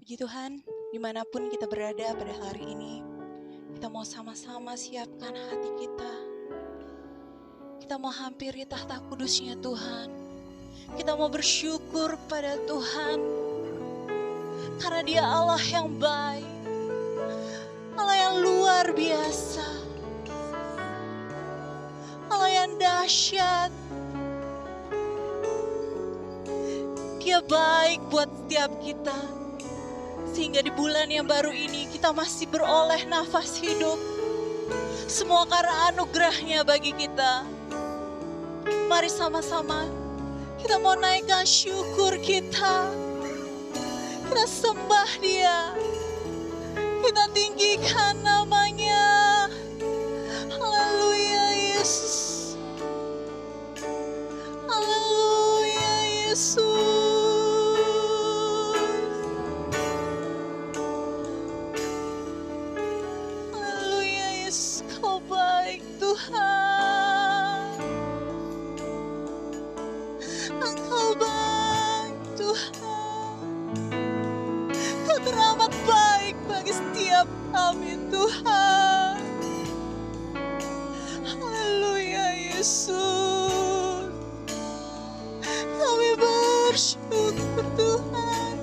Puji Tuhan, dimanapun kita berada pada hari ini, kita mau sama-sama siapkan hati kita. Kita mau hampiri tahta kudusnya Tuhan. Kita mau bersyukur pada Tuhan, karena Dia Allah yang baik, Allah yang luar biasa, Allah yang dahsyat. Dia baik buat setiap kita. Sehingga di bulan yang baru ini kita masih beroleh nafas hidup. Semua karena anugerahnya bagi kita. Mari sama-sama kita mau naikkan syukur kita. Kita sembah Dia. Kita tinggikan namanya. Haleluya Yesus. Haleluya Yesus. Kau baik Tuhan. Engkau baik Tuhan. Kau teramat baik bagi setiap kami Tuhan. Haleluya Yesus. Kami bersyukur Tuhan.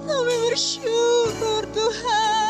Kami bersyukur Tuhan.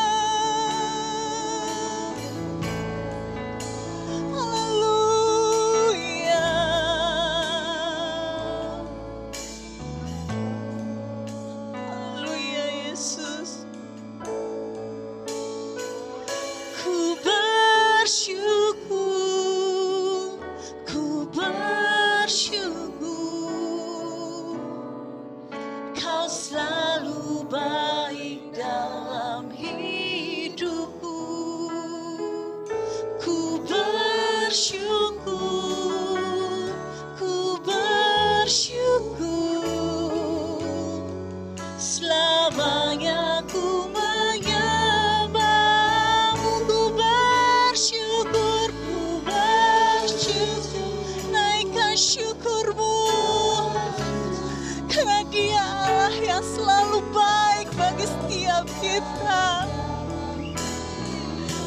Kita.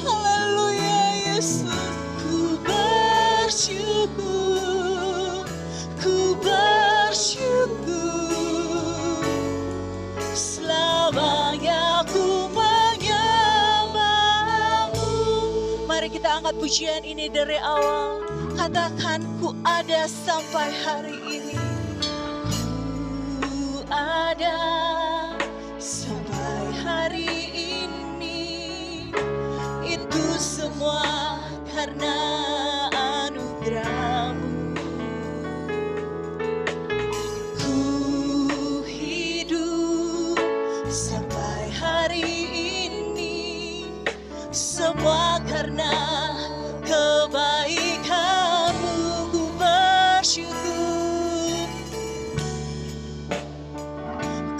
Haleluya Yesus. Ku bersyukur. Ku bersyukur. Selamanya ku menyembahmu. Mari kita angkat pujian ini dari awal. Katakan ku ada sampai hari ini. Ku ada hari ini, itu semua karena anugerah-Mu. Ku hidup sampai hari ini, semua karena kebaikan-Mu. Ku bersyukur,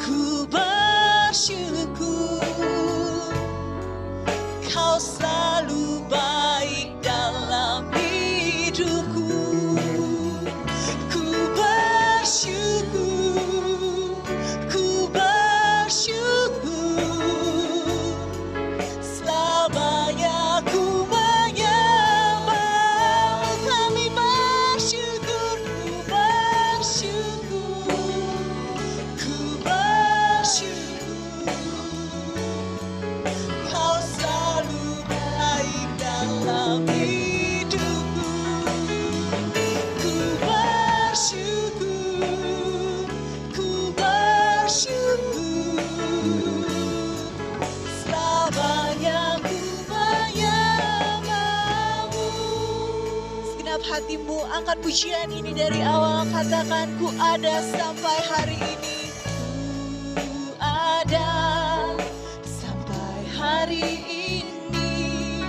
ku bersyukur. Kau selalu baik dalam hidupku. Ku bersyukur, ku bersyukur. Selamanya ku menyembah-Mu. Kami bersyukur, ku bersyukur, ku bersyukur. Kau selalu baik dalam hidupku. Ku bersyukur, ku bersyukur. Selamanya ku menyembah-Mu. Segenap hatimu angkat pujian ini dari awal. Katakan ku ada sampai hari ini. Ku ada hari ini,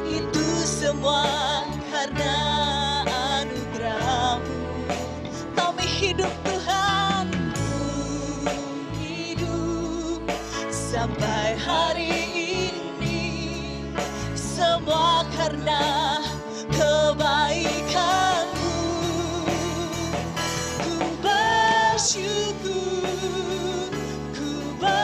itu semua karena anugerah-Mu. Kami hidup Tuhan, hidup sampai hari ini, semua karena kebaikan-Mu. Ku bersyukur, ku bersyukur.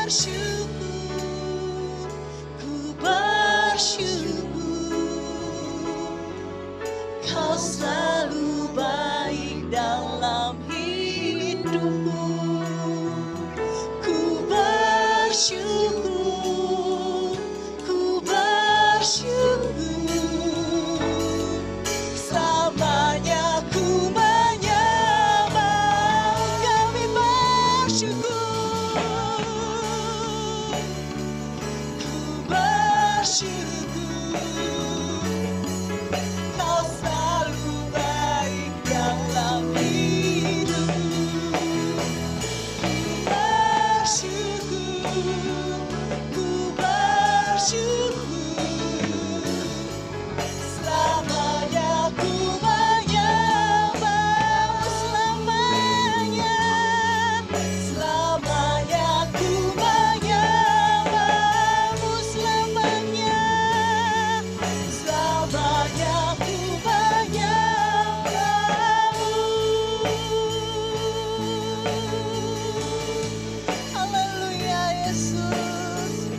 Kau selalu baik dalam hidupku. Ku bersyukur, ku bersyukur. Selamanya ku menyembah, kami bersyukur. Ku bersyukur. Kau selalu baik dalam hidupku. Ku bersyukur. Selamanya ku menyembahmu, selamanya. Selamanya ku menyembahmu, selamanya. Selamanya ku menyembahmu. Haleluya Yesus.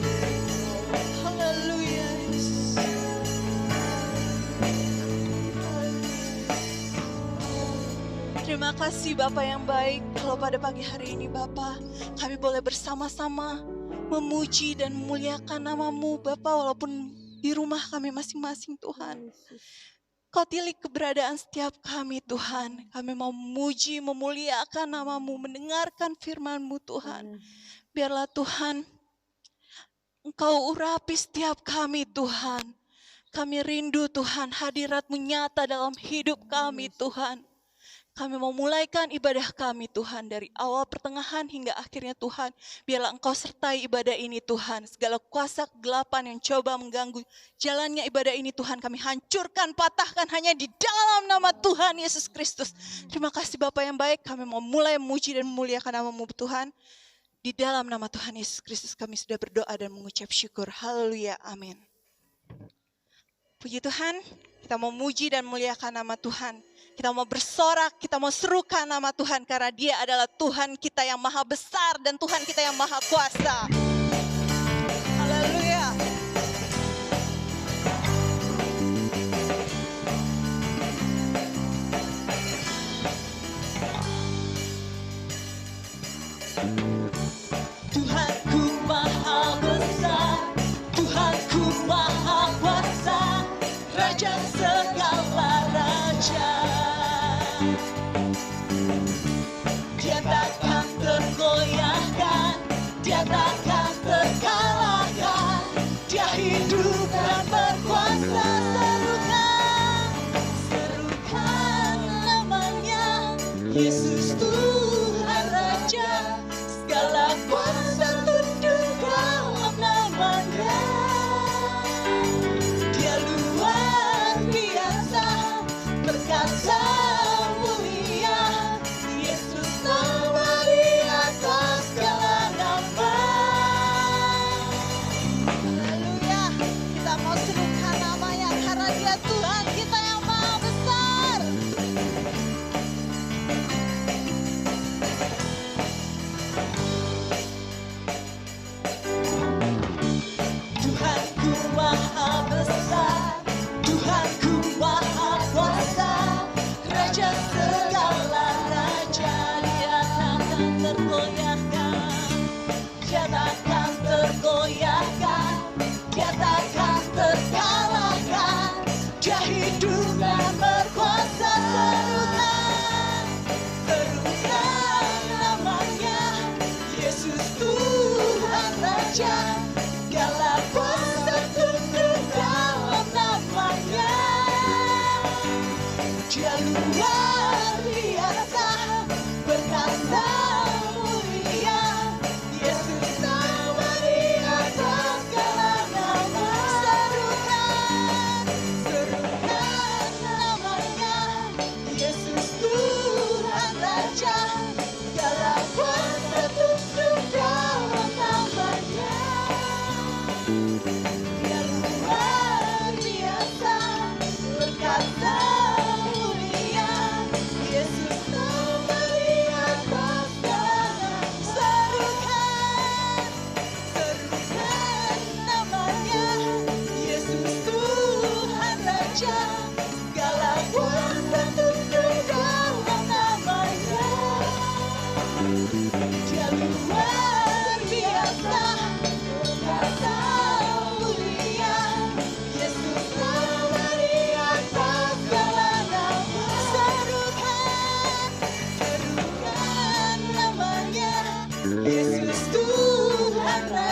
Haleluya Yesus. Terima kasih Bapa yang baik. Kalau pada pagi hari ini Bapa, kami boleh bersama-sama memuji dan memuliakan nama-Mu Bapa, walaupun di rumah kami masing-masing Tuhan. Kau tilik keberadaan setiap kami Tuhan. Kami mau memuji, memuliakan nama-Mu, mendengarkan firman-Mu Tuhan. Biarlah Tuhan, Engkau urapi setiap kami Tuhan. Kami rindu Tuhan, hadirat-Mu nyata dalam hidup kami Tuhan. Kami mau mulaikan ibadah kami Tuhan dari awal pertengahan hingga akhirnya Tuhan. Biarlah Engkau sertai ibadah ini Tuhan. Segala kuasa kegelapan yang coba mengganggu jalannya ibadah ini Tuhan, kami hancurkan, patahkan hanya di dalam nama Tuhan Yesus Kristus. Terima kasih Bapa yang baik, kami mau mulai memuji dan memuliakan nama-Mu Tuhan. Di dalam nama Tuhan Yesus Kristus kami sudah berdoa dan mengucap syukur. Haleluya, amin. Puji Tuhan, kita mau memuji dan memuliakan nama Tuhan. Kita mau bersorak, kita mau serukan nama Tuhan karena Dia adalah Tuhan kita yang maha besar dan Tuhan kita yang maha kuasa. Haleluya. Tuhanku maha besar, Tuhanku maha kuasa, Raja segala raja. Dia takkan tergoyahkan, Dia takkan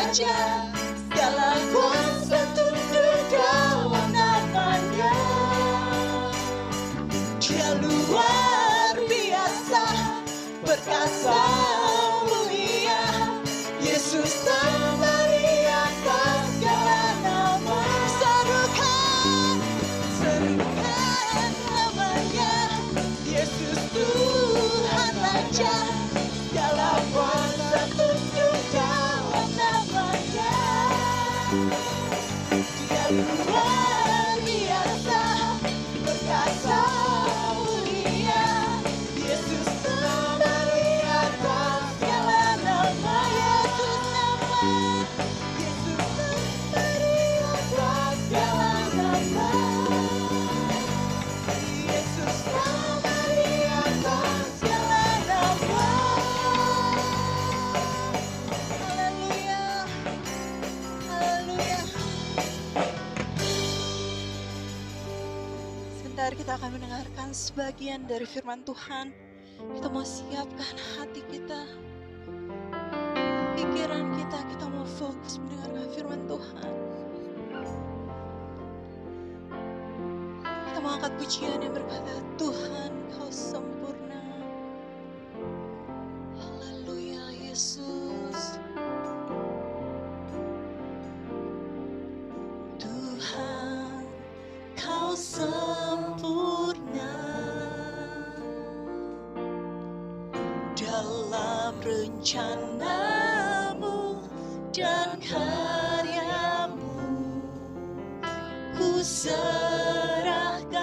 raja, segala kuasa tunduk dalam namanya. Dia luar biasa, perkasa mulia, Yesus tambah di atas segala nama. Serukan namanya, Yesus Tuhan Raja, segala kuasa tunduk dalam namanya. Dia luar biasa, perkasa mulia, Yesus tambah di atas segala nama. Yesus tambah di atas segala nama. Yesus tambah di atas segala nama. Haleluya, haleluya. Sebentar kita akan mendengarkan sebagian dari firman Tuhan. Kita mau siapkan hati kita, pikiran kita, kita mau fokus mendengarkan firman Tuhan. Kita mau angkat pujian yang berkata, Tuhan kau sempurna. Haleluya Yesus. Tuhan kau sempurna dalam rencanamu dan karyamu. Ku serahkan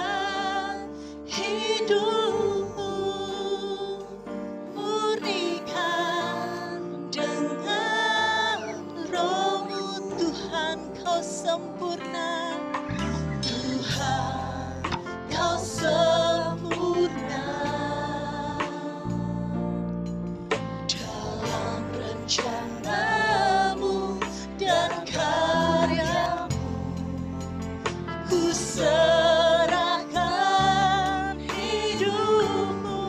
hidupku, murnikan dengan rohmu. Tuhan kau sempurna, Tuhan kau sempurna dalam rencanamu dan karyamu. Ku serahkan hidupku,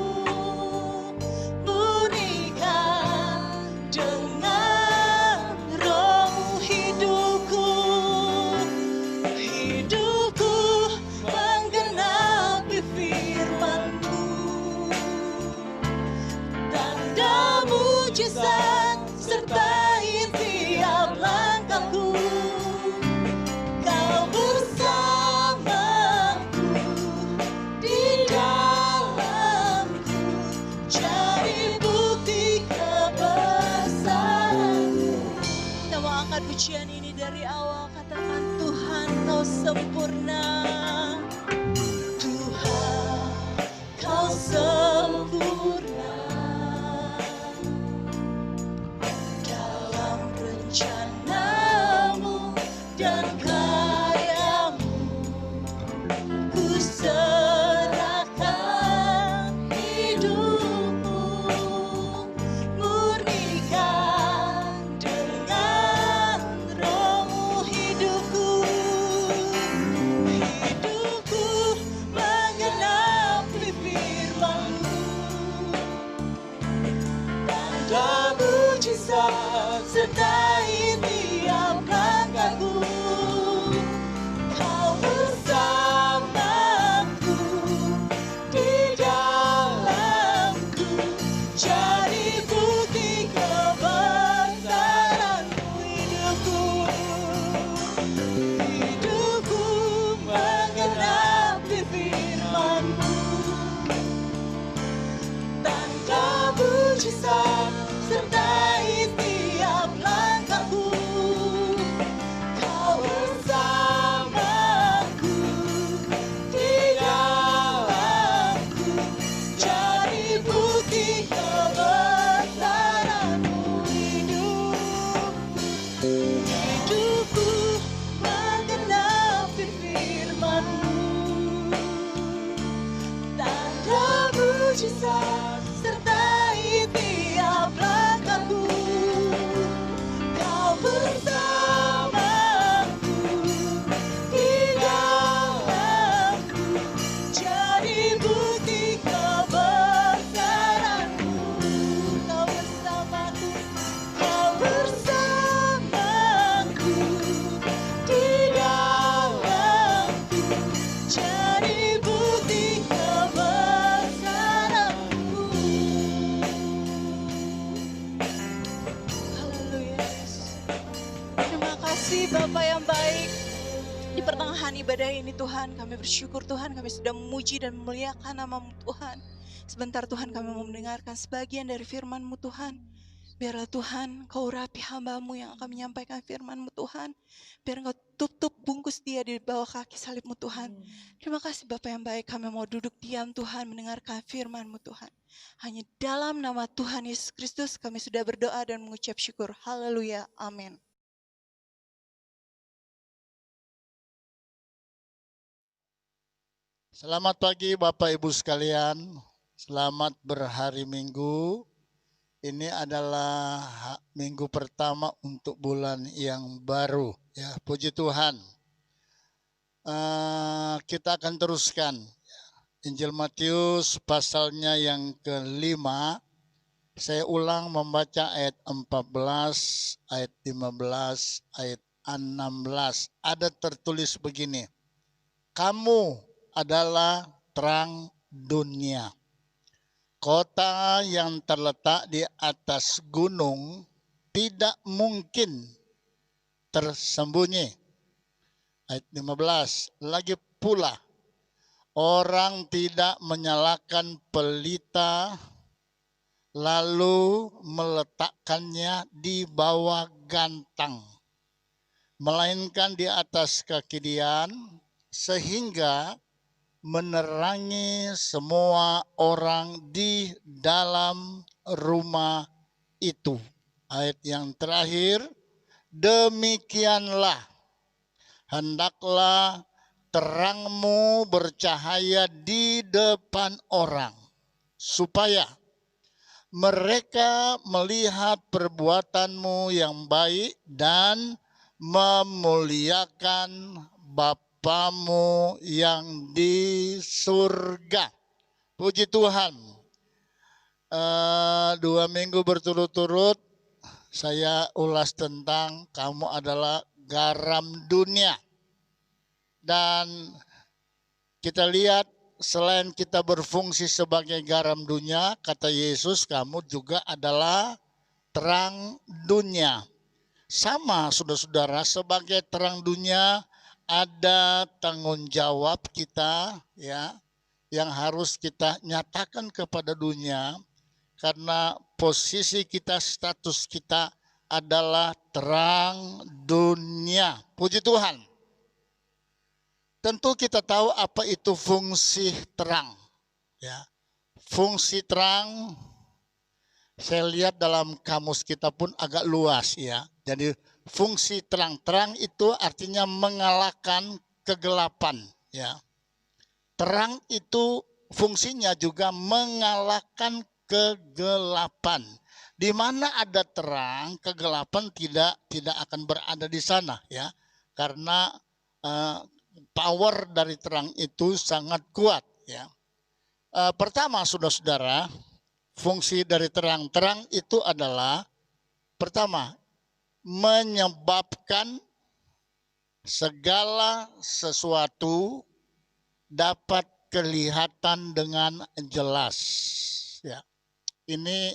murnikan dengan rohmu. Hidupku menggenapi firman-Mu, tanda mujizat sertai tiap langkahku. Kau bersamaku di dalamku, jadi bukti kebesaran-Mu. Kita mau angkat pujian ini dari awal, katakan Tuhan kau sempurna. Tuhan kau sempurna dalam rencanamu dan karyamu. Ku serahkan hidupku, murnikan dengan rohmu. Hidupku menggenapi firman-Mu, tanda mujizat sertai tiap langkahku. Kau bersamaku di dalamku, jadi bukti kebesaran-Mu. Hidupku menggenapi firman-Mu, tanda mujizat sertai tiap langkahku. Kau bersamaku di dalamku, jadi bukti kebesaran-Mu. Hidupku menggenapi firman-Mu, tanda mujizat sertai tiap langkahku. Kau bersamaku di dalamku, jadi bukti kebesaran-Mu. Kau bersamaku, kau bersamaku kasih Bapa yang baik. Di pertengahan ibadah ini Tuhan, kami bersyukur Tuhan, kami sudah memuji dan memuliakan nama-Mu Tuhan. Sebentar Tuhan kami mau mendengarkan sebagian dari firman-Mu Tuhan. Biarlah Tuhan Kau urapi hamba-Mu yang akan menyampaikan firman-Mu Tuhan. Biar Engkau tutup bungkus dia di bawah kaki salib-Mu Tuhan. Terima kasih Bapa yang baik, kami mau duduk diam Tuhan mendengarkan firman-Mu Tuhan. Hanya dalam nama Tuhan Yesus Kristus kami sudah berdoa dan mengucap syukur. Haleluya, amin. Selamat pagi Bapak Ibu sekalian, selamat berhari Minggu. Ini adalah minggu pertama untuk bulan yang baru. Ya, puji Tuhan. Kita akan teruskan Injil Matius pasalnya yang kelima. Saya ulang membaca ayat 14, ayat 15, ayat 16. Ada tertulis begini, kamu adalah terang dunia. Kota yang terletak di atas gunung tidak mungkin tersembunyi. Ayat 15, lagi pula orang tidak menyalakan pelita lalu meletakkannya di bawah gantang, melainkan di atas kaki dian, sehingga menerangi semua orang di dalam rumah itu. Ayat yang terakhir, demikianlah hendaklah terangmu bercahaya di depan orang, supaya mereka melihat perbuatanmu yang baik dan memuliakan Bapamu yang di surga. Puji Tuhan. 2 minggu berturut-turut saya ulas tentang kamu adalah garam dunia. Dan kita lihat selain kita berfungsi sebagai garam dunia, kata Yesus, kamu juga adalah terang dunia. Sama saudara-saudara, sebagai terang dunia ada tanggung jawab kita ya yang harus kita nyatakan kepada dunia, karena posisi kita, status kita adalah terang dunia. Puji Tuhan. Tentu kita tahu apa itu fungsi terang. Ya. Fungsi terang, saya lihat dalam kamus kita pun agak luas ya. Jadi fungsi terang itu artinya mengalahkan kegelapan. Ya. Terang itu fungsinya juga mengalahkan kegelapan. Di mana ada terang, kegelapan tidak akan berada di sana ya. Karena power dari terang itu sangat kuat ya. Pertama saudara-saudara, fungsi dari terang itu adalah pertama menyebabkan segala sesuatu dapat kelihatan dengan jelas ya. Ini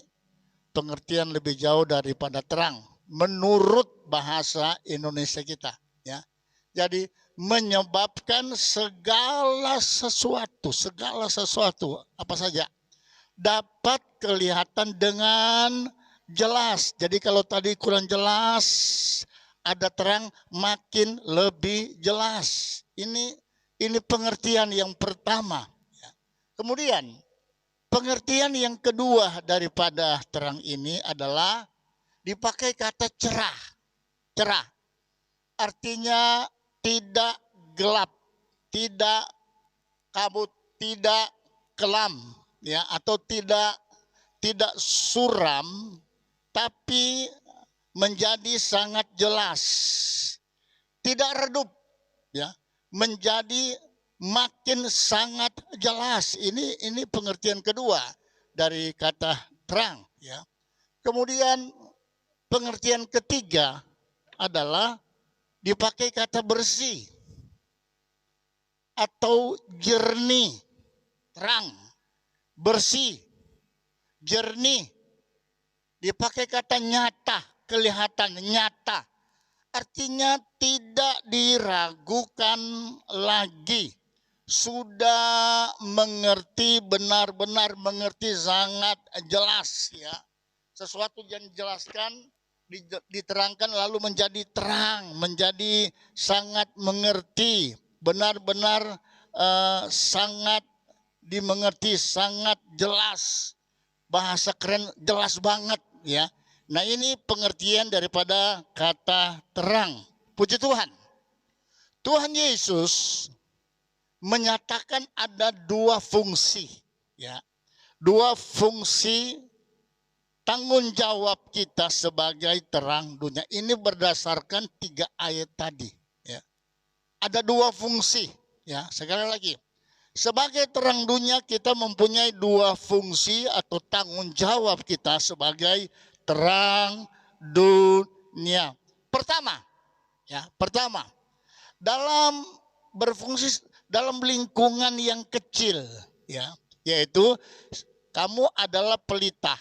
pengertian lebih jauh daripada terang menurut bahasa Indonesia kita ya. Jadi menyebabkan segala sesuatu apa saja dapat kelihatan dengan jelas. Jadi kalau tadi kurang jelas, ada terang makin lebih jelas. Ini pengertian yang pertama. Kemudian pengertian yang kedua daripada terang ini adalah dipakai kata cerah. Cerah artinya tidak gelap, tidak kabut, tidak kelam, ya, atau tidak suram, tapi menjadi sangat jelas, tidak redup, ya, menjadi makin sangat jelas. Ini pengertian kedua dari kata terang, ya. Kemudian pengertian ketiga adalah dipakai kata bersih atau jernih, terang, bersih, jernih. Dipakai kata nyata, kelihatan nyata. Artinya tidak diragukan lagi. Sudah mengerti, benar-benar mengerti, sangat jelas ya. Sesuatu yang dijelaskan, diterangkan lalu menjadi terang, menjadi sangat mengerti, benar-benar sangat dimengerti, sangat jelas. Bahasa keren, jelas banget ya. Nah, ini pengertian daripada kata terang. Puji Tuhan. Tuhan Yesus menyatakan ada dua fungsi ya. Dua fungsi tanggung jawab kita sebagai terang dunia. Ini berdasarkan 3 ayat tadi ya. Ada dua fungsi ya. Sekali lagi. Sebagai terang dunia kita mempunyai dua fungsi atau tanggung jawab kita sebagai terang dunia. Pertama, dalam berfungsi dalam lingkungan yang kecil ya, yaitu kamu adalah pelita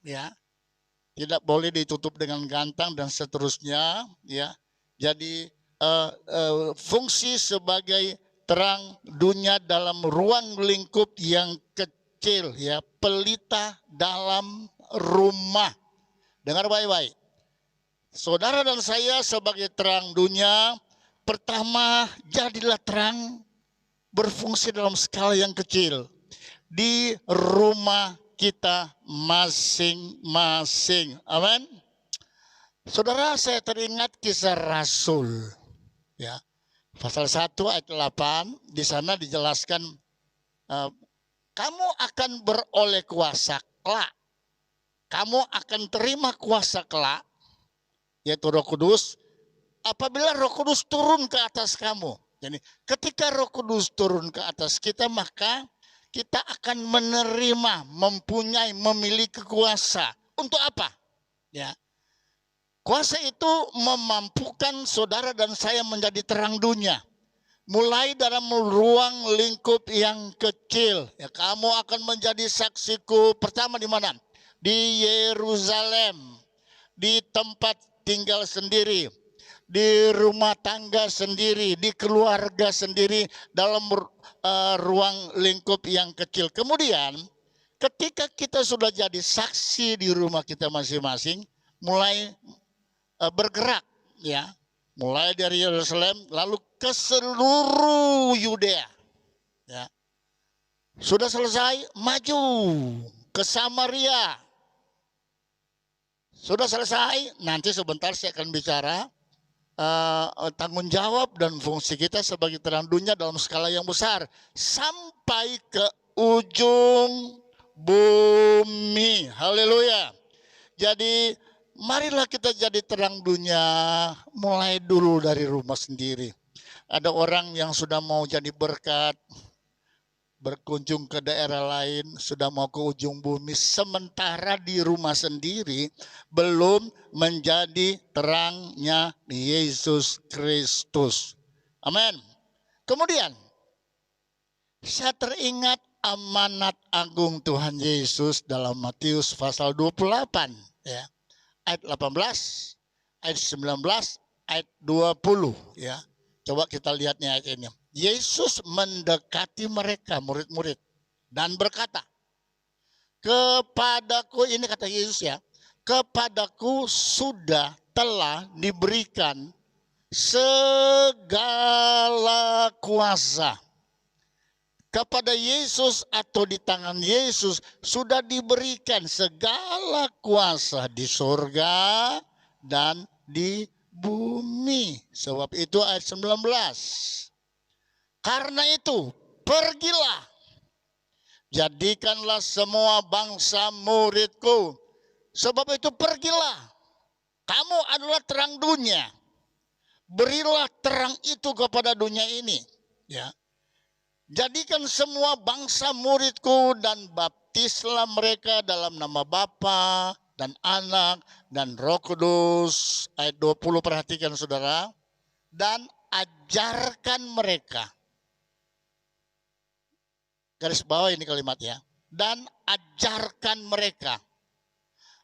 ya. Tidak boleh ditutup dengan gantang dan seterusnya ya. Jadi fungsi sebagai terang dunia dalam ruang lingkup yang kecil ya, pelita dalam rumah. Dengar baik-baik. Saudara dan saya sebagai terang dunia, pertama jadilah terang berfungsi dalam skala yang kecil di rumah kita masing-masing. Amin. Saudara, saya teringat kisah Rasul ya. Pasal 1 ayat 8, di sana dijelaskan kamu akan beroleh kuasa kelak. Kamu akan terima kuasa kelak, yaitu Roh Kudus, apabila Roh Kudus turun ke atas kamu. Jadi ketika Roh Kudus turun ke atas kita, maka kita akan menerima, memiliki kuasa. Untuk apa? Ya. Kuasa itu memampukan saudara dan saya menjadi terang dunia. Mulai dalam ruang lingkup yang kecil. Ya, kamu akan menjadi saksiku pertama di mana? Di Yerusalem, di tempat tinggal sendiri, di rumah tangga sendiri, di keluarga sendiri, dalam ruang lingkup yang kecil. Kemudian ketika kita sudah jadi saksi di rumah kita masing-masing, mulai bergerak ya, mulai dari Yerusalem lalu ke seluruh Yudea ya. Sudah selesai, maju ke Samaria. Sudah selesai, nanti sebentar saya akan bicara tanggung jawab dan fungsi kita sebagai terang dunia dalam skala yang besar sampai ke ujung bumi. Haleluya. Jadi marilah kita jadi terang dunia mulai dulu dari rumah sendiri. Ada orang yang sudah mau jadi berkat, berkunjung ke daerah lain, sudah mau ke ujung bumi, sementara di rumah sendiri belum menjadi terangnya Yesus Kristus. Amin. Kemudian saya teringat amanat agung Tuhan Yesus dalam Matius pasal 28 ya. Ayat 18, ayat 19, ayat 20 ya. Coba kita lihatnya ayat ini. Yesus mendekati mereka, murid-murid, dan berkata, kepadaku, ini kata Yesus ya, kepadaku sudah telah diberikan segala kuasa. Kepada Yesus atau di tangan Yesus sudah diberikan segala kuasa di surga dan di bumi. Sebab itu ayat 19. Karena itu, pergilah, jadikanlah semua bangsa muridku. Sebab itu pergilah, kamu adalah terang dunia. Berilah terang itu kepada dunia ini. Ya. Jadikan semua bangsa muridku dan baptislah mereka dalam nama Bapa dan Anak dan Roh Kudus. Ayat 20 perhatikan saudara. Dan ajarkan mereka. Garis bawah ini kalimatnya. Dan ajarkan mereka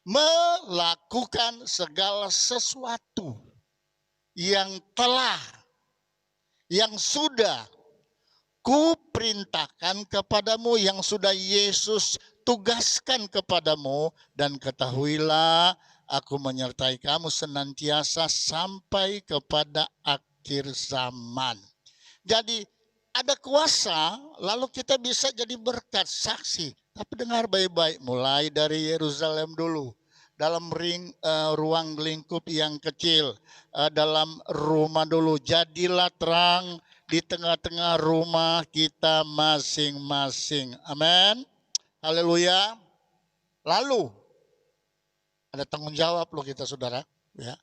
melakukan segala sesuatu yang telah, yang sudah kuperintahkan kepadamu, yang sudah Yesus tugaskan kepadamu, dan ketahuilah aku menyertai kamu senantiasa sampai kepada akhir zaman. Jadi ada kuasa, lalu kita bisa jadi berkat, saksi. Tapi dengar baik-baik, mulai dari Yerusalem dulu. Dalam ruang lingkup yang kecil, dalam rumah dulu. Jadilah terang di tengah-tengah rumah kita masing-masing. Amin. Haleluya. Lalu ada tanggung jawab loh kita, saudara. Ya.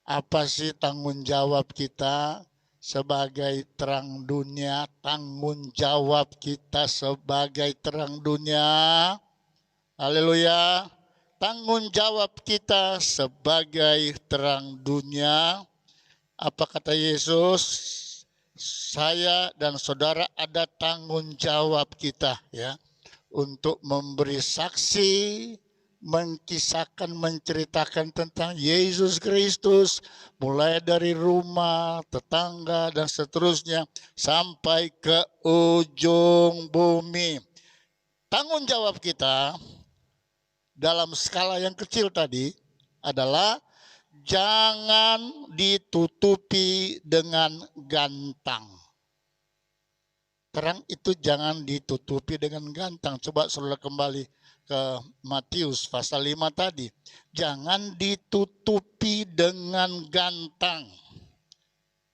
Apa sih tanggung jawab kita sebagai terang dunia? Tanggung jawab kita sebagai terang dunia. Haleluya. Tanggung jawab kita sebagai terang dunia. Apa kata Yesus? Saya dan saudara ada tanggung jawab kita, ya, untuk memberi saksi, mengkisahkan, menceritakan tentang Yesus Kristus, mulai dari rumah, tetangga, dan seterusnya sampai ke ujung bumi. Tanggung jawab kita dalam skala yang kecil tadi adalah jangan ditutupi dengan gantang. Terang itu jangan ditutupi dengan gantang. Coba saudara kembali ke Matius pasal 5 tadi. Jangan ditutupi dengan gantang.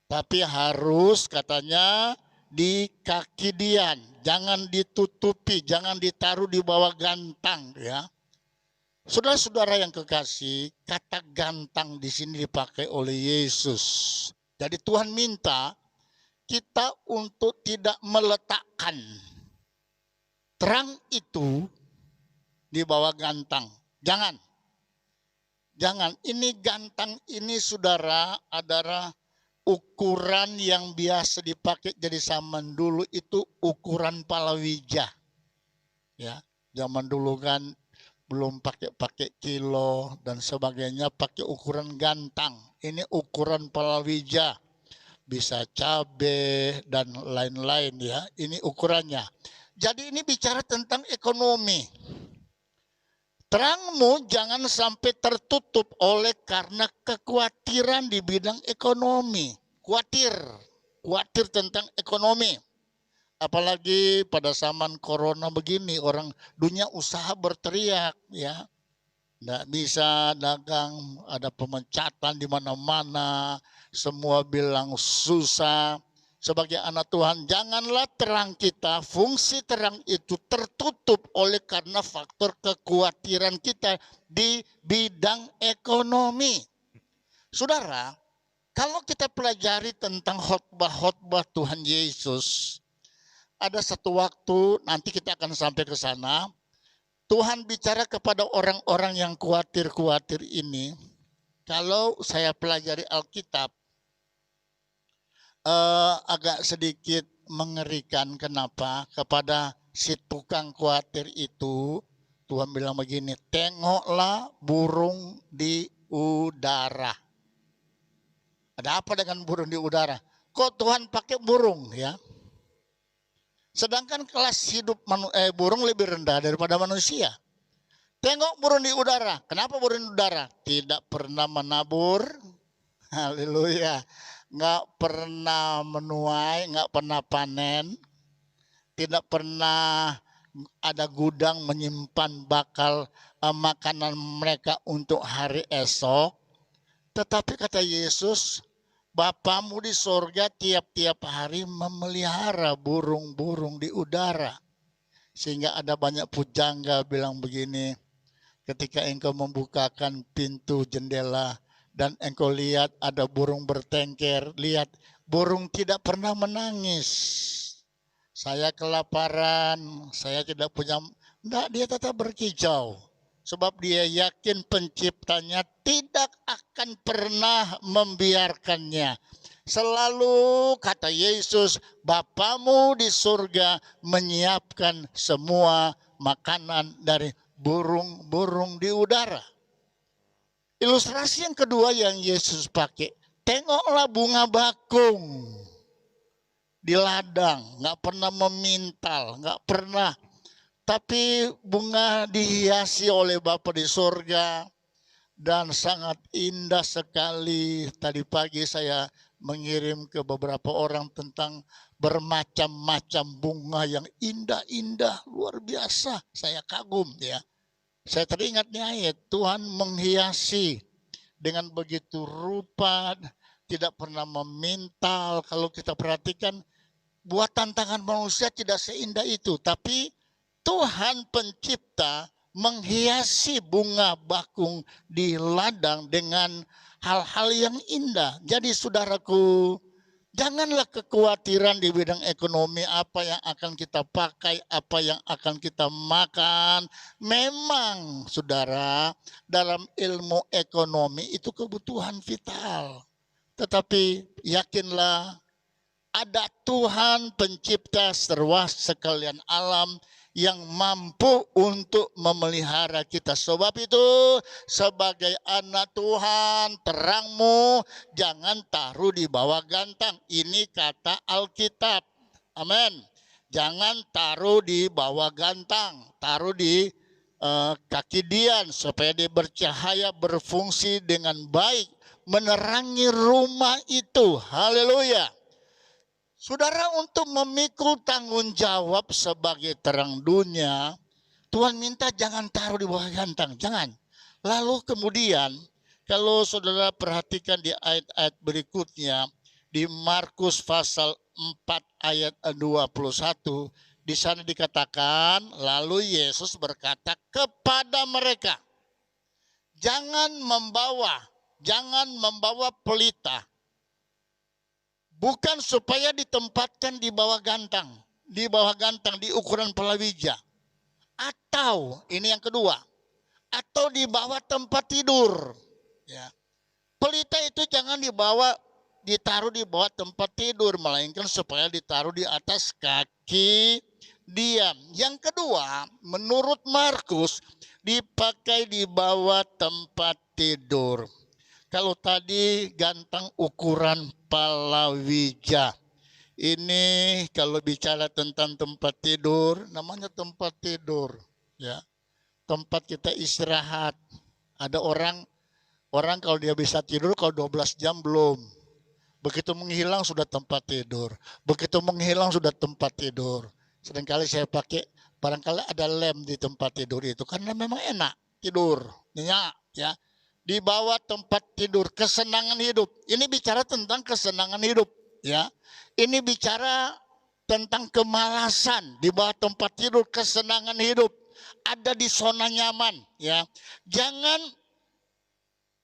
Tapi harus katanya di kaki dian. Jangan ditutupi, jangan ditaruh di bawah gantang, ya. Saudara-saudara yang kekasih, kata gantang di sini dipakai oleh Yesus. Jadi Tuhan minta kita untuk tidak meletakkan terang itu di bawah gantang. Jangan. Jangan. Ini gantang ini, saudara, adalah ukuran yang biasa dipakai jadi zaman dulu itu ukuran palawija. Ya, zaman dulu kan belum pakai kilo dan sebagainya, pakai ukuran gantang. Ini ukuran palawija, bisa cabai dan lain-lain, ya. Ini ukurannya. Jadi ini bicara tentang ekonomi. Terangmu jangan sampai tertutup oleh karena kekhawatiran di bidang ekonomi. Khawatir tentang ekonomi. Apalagi pada zaman corona begini, orang dunia usaha berteriak, ya. Nggak bisa dagang, ada pemecatan di mana-mana, semua bilang susah. Sebagai anak Tuhan, janganlah terang kita, fungsi terang itu tertutup oleh karena faktor kekhawatiran kita di bidang ekonomi. Saudara, kalau kita pelajari tentang khotbah-khotbah Tuhan Yesus, ada satu waktu, nanti kita akan sampai ke sana, Tuhan bicara kepada orang-orang yang khawatir-khawatir ini. Kalau saya pelajari Alkitab, agak sedikit mengerikan. Kenapa? Kepada si tukang khawatir itu, Tuhan bilang begini, tengoklah burung di udara. Ada apa dengan burung di udara? Kok Tuhan pakai burung, ya? Sedangkan kelas hidup burung lebih rendah daripada manusia. Tengok burung di udara. Kenapa burung di udara? Tidak pernah menabur. Haleluya. Nggak pernah menuai, nggak pernah panen. Tidak pernah ada gudang menyimpan bakal makanan mereka untuk hari esok. Tetapi kata Yesus, Bapamu di sorga tiap-tiap hari memelihara burung-burung di udara. Sehingga ada banyak pujangga bilang begini, ketika engkau membukakan pintu jendela dan engkau lihat ada burung bertengker, lihat burung tidak pernah menangis. Saya kelaparan, saya tidak punya, enggak, dia tetap berkicau. Sebab dia yakin penciptanya tidak akan pernah membiarkannya. Selalu kata Yesus, Bapamu di surga menyiapkan semua makanan dari burung-burung di udara. Ilustrasi yang kedua yang Yesus pakai, Tengoklah bunga bakung di ladang, nggak pernah memintal, nggak pernah. Tapi bunga dihiasi oleh Bapa di surga dan sangat indah sekali. Tadi pagi saya mengirim ke beberapa orang tentang bermacam-macam bunga yang indah-indah, luar biasa. Saya kagum ya. Saya teringat nih ayat, Tuhan menghiasi dengan begitu rupa, tidak pernah memintal. Kalau kita perhatikan, buatan tangan manusia tidak seindah itu, tapi Tuhan pencipta menghiasi bunga bakung di ladang dengan hal-hal yang indah. Jadi saudaraku, janganlah kekhawatiran di bidang ekonomi, apa yang akan kita pakai, apa yang akan kita makan. Memang saudara, dalam ilmu ekonomi itu kebutuhan vital. Tetapi yakinlah, ada Tuhan pencipta seruah sekalian alam yang mampu untuk memelihara kita. Sebab itu sebagai anak Tuhan, terangmu jangan taruh di bawah gantang. Ini kata Alkitab. Amin. Jangan taruh di bawah gantang, taruh di kaki dian supaya dia bercahaya, berfungsi dengan baik, menerangi rumah itu. Haleluya. Saudara, untuk memikul tanggung jawab sebagai terang dunia, Tuhan minta jangan taruh di bawah gantang, jangan. Lalu kemudian, kalau saudara perhatikan di ayat-ayat berikutnya, di Markus pasal 4 ayat 21, di sana dikatakan, lalu Yesus berkata kepada mereka, jangan membawa pelita, bukan supaya ditempatkan di bawah gantang, di ukuran palawija. Atau, ini yang kedua, atau di bawah tempat tidur. Ya. Pelita itu jangan ditaruh di bawah tempat tidur, melainkan supaya ditaruh di atas kaki diam. Yang kedua, menurut Markus, dipakai di bawah tempat tidur. Kalau tadi gantang ukuran palawija, ini kalau bicara tentang tempat tidur, namanya tempat tidur, ya, tempat kita istirahat. Ada orang kalau dia bisa tidur kalau 12 jam belum, begitu menghilang sudah tempat tidur, begitu menghilang sudah tempat tidur. Seringkali saya pakai, barangkali ada lem di tempat tidur itu karena memang enak tidur, nyenyak, ya. Di bawah tempat tidur, kesenangan hidup. Ini bicara tentang kesenangan hidup, ya. Ini bicara tentang kemalasan. Di bawah tempat tidur, kesenangan hidup. Ada di zona nyaman, ya. Jangan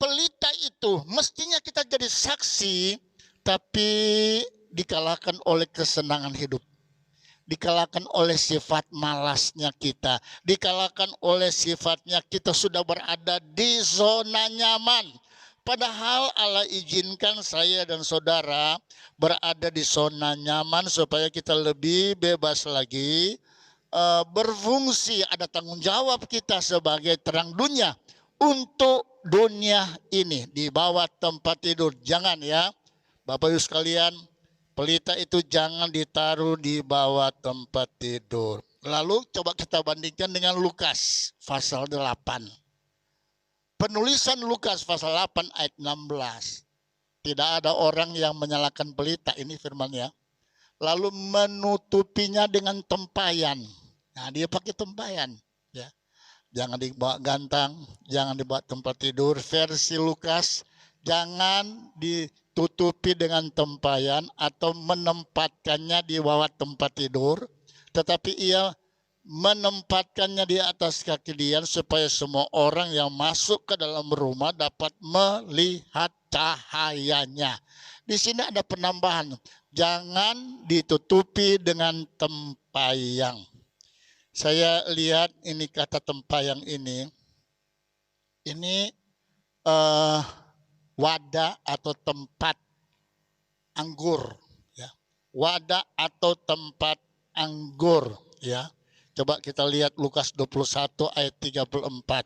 pelita itu, mestinya kita jadi saksi, tapi dikalahkan oleh kesenangan hidup. Dikalahkan oleh sifat malasnya kita. Dikalahkan oleh sifatnya kita sudah berada di zona nyaman. Padahal Allah izinkan saya dan saudara berada di zona nyaman supaya kita lebih bebas lagi berfungsi. Ada tanggung jawab kita sebagai terang dunia untuk dunia ini. Di bawah tempat tidur. Jangan ya Bapak Ibu sekalian, pelita itu jangan ditaruh di bawah tempat tidur. Lalu coba kita bandingkan dengan Lukas pasal 8. Penulisan Lukas pasal 8 ayat 16. Tidak ada orang yang menyalakan pelita, ini firman-Nya, lalu menutupinya dengan tempayan. Nah, dia pakai tempayan, ya. Jangan dibawa gantang, jangan dibawa tempat tidur. Versi Lukas, jangan ditutupi dengan tempayan atau menempatkannya di bawah tempat tidur, tetapi ia menempatkannya di atas kaki dian supaya semua orang yang masuk ke dalam rumah dapat melihat cahayanya. Di sini ada penambahan, jangan ditutupi dengan tempayan. Saya lihat ini kata tempayan ini wadah atau tempat anggur, ya. Wadah atau tempat anggur, ya. Coba kita lihat Lukas 21 ayat 34.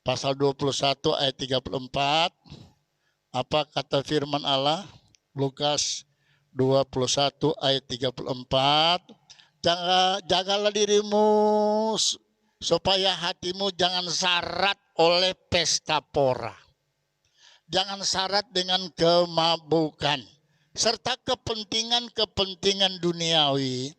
Pasal 21 ayat 34. Apa kata firman Allah? Lukas 21 ayat 34. Jagalah dirimu supaya hatimu jangan syarat oleh pesta pora. Jangan syarat dengan kemabukan serta kepentingan-kepentingan duniawi,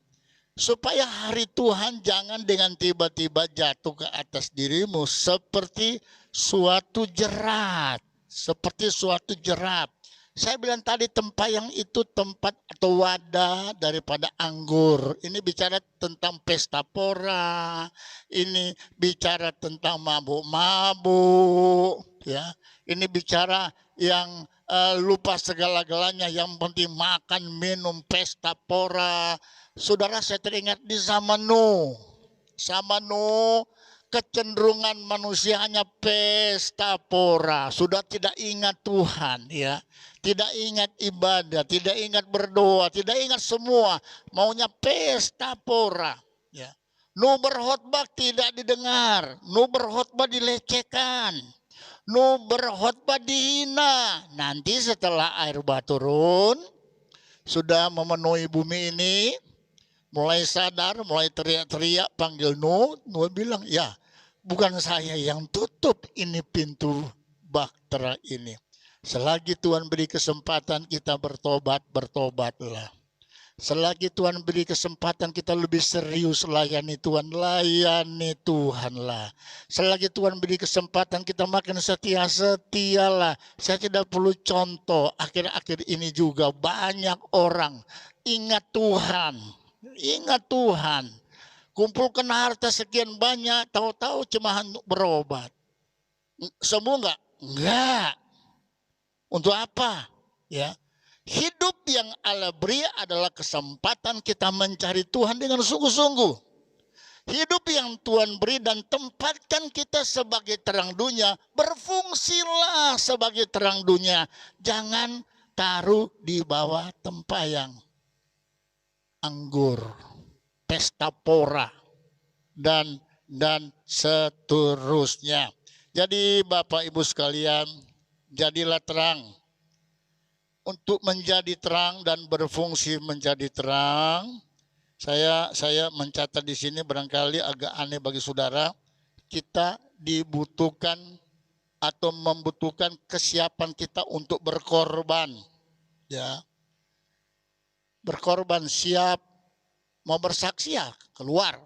supaya hari Tuhan jangan dengan tiba-tiba jatuh ke atas dirimu seperti suatu jerat. Seperti suatu jerat. Saya bilang tadi tempayang itu tempat atau wadah daripada anggur. Ini bicara tentang pesta pora. Ini bicara tentang mabuk-mabuk. Ya, ini bicara yang lupa segala-galanya, yang penting makan, minum, pesta pora. Saudara, saya teringat di zaman Nuh. Zaman Nuh, kecenderungan manusia hanya pesta pora, sudah tidak ingat Tuhan, ya, tidak ingat ibadah, tidak ingat berdoa, tidak ingat semua, maunya pesta pora, ya. Nuh berkhotbah tidak didengar, Nuh berkhotbah dilecehkan, Nuh berkhotbah dihina. Nanti setelah air bah turun, sudah memenuhi bumi ini, mulai sadar, mulai teriak-teriak panggil Nuh. Nuh bilang, ya bukan saya yang tutup ini pintu bahtera ini. Selagi Tuhan beri kesempatan kita bertobat, bertobatlah. Selagi Tuhan beri kesempatan kita lebih serius layani Tuhanlah. Selagi Tuhan beri kesempatan kita makin setia, setialah. Saya tidak perlu contoh, akhir-akhir ini juga banyak orang ingat Tuhan. Ingat Tuhan, kumpulkan harta sekian banyak, tahu-tahu cuma berobat. Semua enggak? Enggak. Untuk apa? Ya. Hidup yang Allah beri adalah kesempatan kita mencari Tuhan dengan sungguh-sungguh. Hidup yang Tuhan beri dan tempatkan kita sebagai terang dunia, berfungsilah sebagai terang dunia. Jangan taruh di bawah tempayang anggur, pesta pora, dan seterusnya. Jadi Bapak Ibu sekalian, jadilah terang. Untuk menjadi terang dan berfungsi menjadi terang, saya mencatat di sini barangkali agak aneh bagi saudara, kita dibutuhkan atau membutuhkan kesiapan kita untuk berkorban, ya. Berkorban, siap, mau bersaksi ya keluar,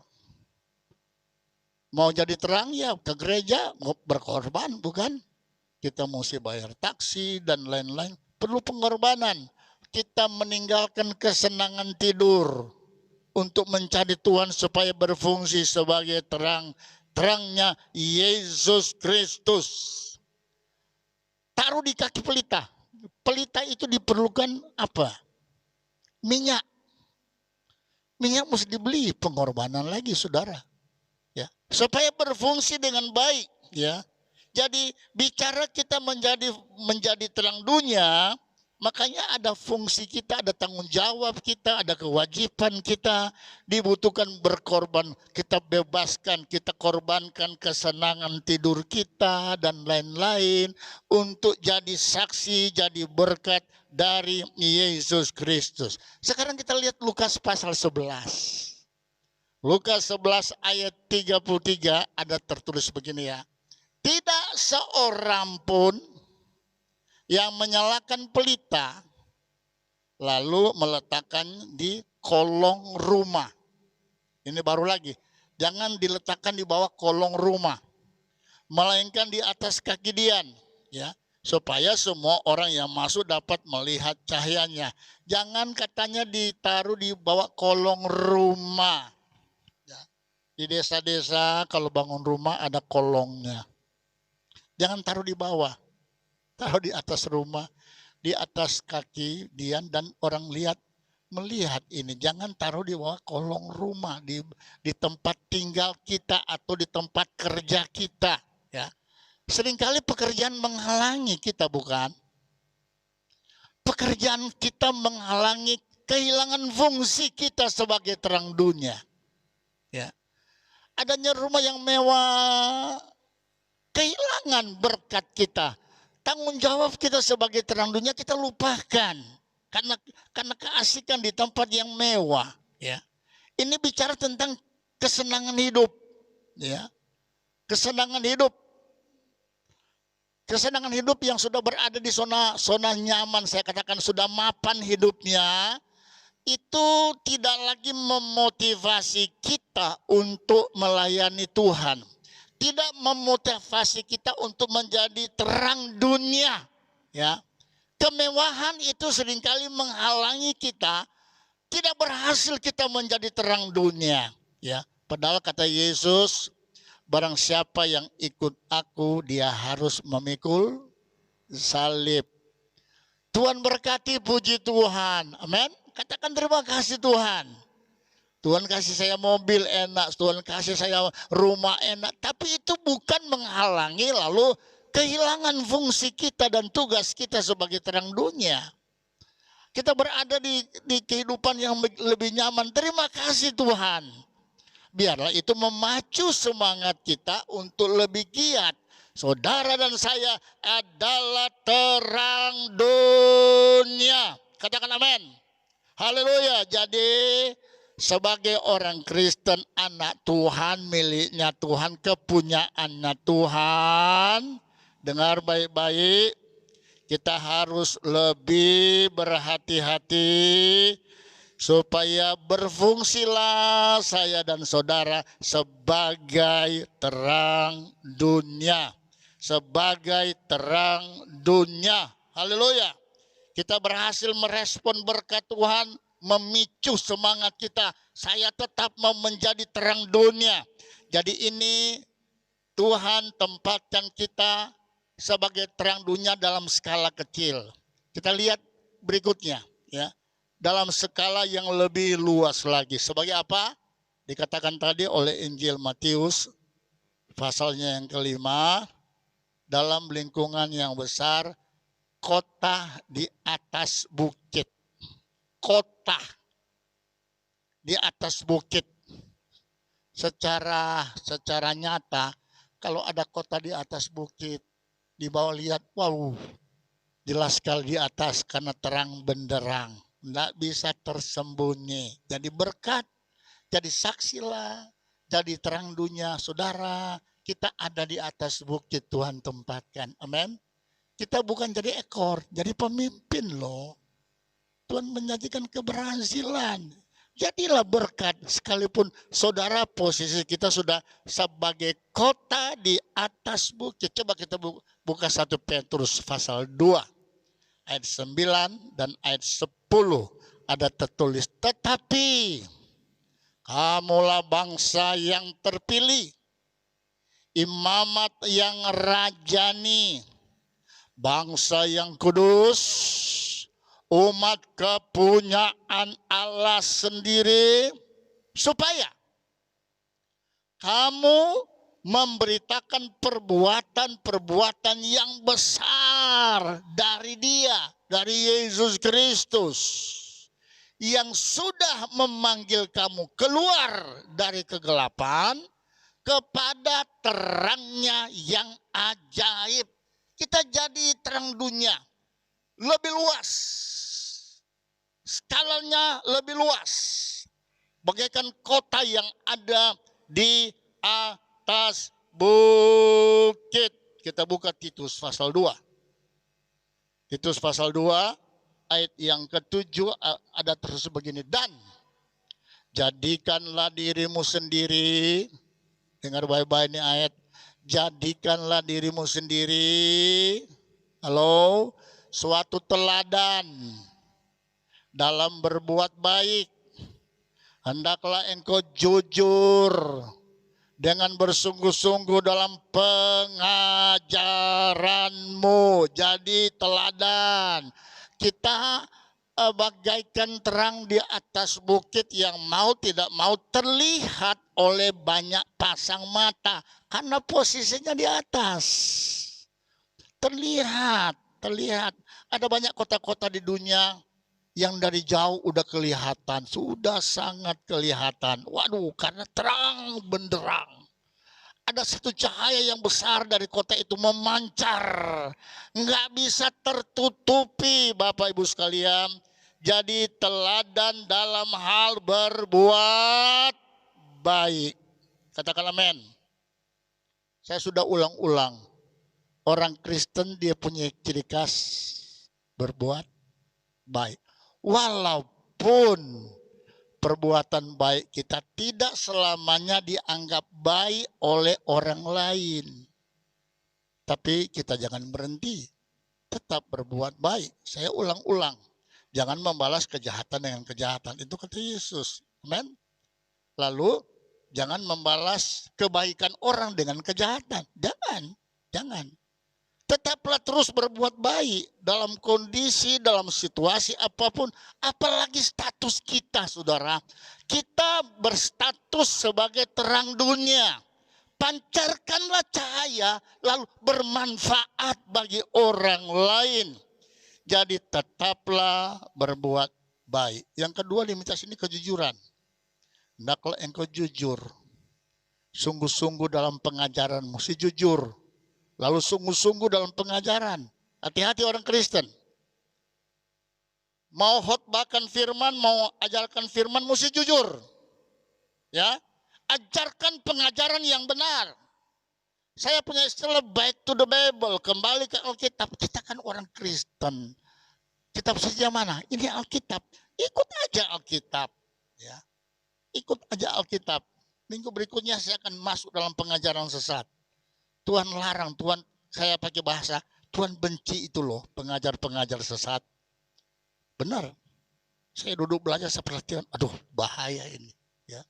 mau jadi terang ya ke gereja, mau berkorban, bukan? Kita mesti bayar taksi dan lain-lain, perlu pengorbanan. Kita meninggalkan kesenangan tidur untuk mencari Tuhan supaya berfungsi sebagai terangnya Yesus Kristus. Taruh di kaki pelita. Pelita itu diperlukan apa? Minyak. Minyak mesti dibeli, pengorbanan lagi saudara. Ya, supaya berfungsi dengan baik, ya. Jadi bicara kita menjadi terang dunia, makanya ada fungsi kita, ada tanggung jawab kita, ada kewajiban kita, dibutuhkan berkorban. Kita bebaskan, kita korbankan kesenangan tidur kita dan lain-lain untuk jadi saksi, jadi berkat dari Yesus Kristus. Sekarang kita lihat Lukas pasal 11. Lukas 11 ayat 33 ada tertulis begini, ya. Tidak seorang pun yang menyalakan pelita lalu meletakkan di kolong rumah. Ini baru lagi. Jangan diletakkan di bawah kolong rumah, melainkan di atas kaki dian, ya, supaya semua orang yang masuk dapat melihat cahayanya. Jangan katanya ditaruh di bawah kolong rumah. Ya. Di desa-desa kalau bangun rumah ada kolongnya. Jangan taruh di bawah, taruh di atas rumah, di atas kaki dian, dan orang melihat ini. Jangan taruh di bawah kolong rumah, di tempat tinggal kita atau di tempat kerja kita, ya. Seringkali pekerjaan menghalangi kita, bukan? Pekerjaan kita menghalangi kehilangan fungsi kita sebagai terang dunia, ya. Adanya rumah yang mewah, kehilangan berkat kita, tanggung jawab kita sebagai terang dunia kita lupakan karena keasikan di tempat yang mewah, ya. Ini bicara tentang kesenangan hidup, ya. Kesenangan hidup. Kesenangan hidup yang sudah berada di zona nyaman, saya katakan sudah mapan hidupnya, itu tidak lagi memotivasi kita untuk melayani Tuhan. Tidak memotivasi kita untuk menjadi terang dunia, ya. Kemewahan itu seringkali menghalangi kita, tidak berhasil kita menjadi terang dunia, ya. Padahal kata Yesus, barang siapa yang ikut aku, dia harus memikul salib. Tuhan berkati, puji Tuhan. Amin. Katakan terima kasih Tuhan. Tuhan kasih saya mobil enak, Tuhan kasih saya rumah enak. Tapi itu bukan menghalangi lalu kehilangan fungsi kita dan tugas kita sebagai terang dunia. Kita berada di kehidupan yang lebih nyaman. Terima kasih Tuhan. Biarlah itu memacu semangat kita untuk lebih giat. Saudara dan saya adalah terang dunia. Katakan amin. Haleluya. Jadi sebagai orang Kristen, anak Tuhan, miliknya Tuhan, kepunyaannya Tuhan. Dengar baik-baik. Kita harus lebih berhati-hati supaya berfungsilah saya dan saudara sebagai terang dunia. Sebagai terang dunia. Haleluya. Kita berhasil merespon berkat Tuhan, memicu semangat kita. Saya tetap mau menjadi terang dunia. Jadi ini Tuhan tempatkan kita sebagai terang dunia dalam skala kecil. Kita lihat berikutnya, ya. Dalam skala yang lebih luas lagi. Sebagai apa? Dikatakan tadi oleh Injil Matius, pasalnya yang kelima, dalam lingkungan yang besar, kota di atas bukit. Kota di atas bukit. Secara nyata, kalau ada kota di atas bukit, di bawah lihat, wow, jelas sekali di atas karena terang benderang. Tidak bisa tersembunyi. Jadi berkat, jadi saksilah, jadi terang dunia. Saudara, kita ada di atas bukit Tuhan tempatkan. Amin. Kita bukan jadi ekor, jadi pemimpin loh. Tuhan menjanjikan keberhasilan. Jadilah berkat sekalipun saudara posisi kita sudah sebagai kota di atas bukit. Coba kita buka 1 Petrus pasal 2. Ayat 9 dan ayat 10 ada tertulis, tetapi kamulah bangsa yang terpilih, imamat yang rajani, bangsa yang kudus, umat kepunyaan Allah sendiri, supaya kamu memberitakan perbuatan-perbuatan yang besar dari Dia, dari Yesus Kristus, yang sudah memanggil kamu keluar dari kegelapan kepada terangnya yang ajaib. Kita jadi terang dunia lebih luas, skalanya lebih luas, bagaikan kota yang ada di atas bukit. Kita buka Titus pasal 2. Titus pasal 2 ayat yang ke-7 ada terus begini. Dan jadikanlah dirimu sendiri. Dengar baik-baik ini ayat. Jadikanlah dirimu sendiri. Halo. Suatu teladan dalam berbuat baik. Hendaklah engkau jujur dengan bersungguh-sungguh dalam pengajaranmu. Jadi teladan. Kita bagaikan terang di atas bukit yang mau tidak mau terlihat oleh banyak pasang mata. Karena posisinya di atas. Terlihat. Ada banyak kota-kota di dunia yang dari jauh udah kelihatan, sudah sangat kelihatan. Waduh, karena terang benderang. ada satu cahaya yang besar dari kota itu memancar. Nggak bisa tertutupi Bapak Ibu sekalian. Jadi teladan dalam hal berbuat baik. Katakan amin. Saya sudah ulang-ulang. Orang Kristen dia punya ciri khas berbuat baik. Walaupun perbuatan baik kita tidak selamanya dianggap baik oleh orang lain. Tapi kita jangan berhenti. Tetap berbuat baik. Saya ulang-ulang. Jangan membalas kejahatan dengan kejahatan. Itu kata Yesus. Amen. Lalu jangan membalas kebaikan orang dengan kejahatan. Jangan. Tetaplah terus berbuat baik dalam kondisi, dalam situasi apapun. Apalagi status kita, saudara. Kita berstatus sebagai terang dunia. Pancarkanlah cahaya lalu bermanfaat bagi orang lain. Jadi tetaplah berbuat baik. Yang kedua diminta sini kejujuran. Hendaklah engkau jujur. Sungguh-sungguh dalam pengajaranmu. Si jujur. Lalu sungguh-sungguh dalam pengajaran. Hati-hati orang Kristen. Mau khotbahkan firman, mau ajarkan firman, mesti jujur. Ya, ajarkan pengajaran yang benar. Saya punya istilah back to the Bible, kembali ke Alkitab. Kita kan orang Kristen. Kitab suci mana? Ini Alkitab. Ikut aja Alkitab. Ya, ikut aja Alkitab. Minggu berikutnya saya akan masuk dalam pengajaran sesat. Tuhan larang, Tuhan, saya pakai bahasa, Tuhan benci itu loh, pengajar-pengajar sesat. Benar. Saya duduk belajar seperti Tuhan, aduh bahaya ini. Ya.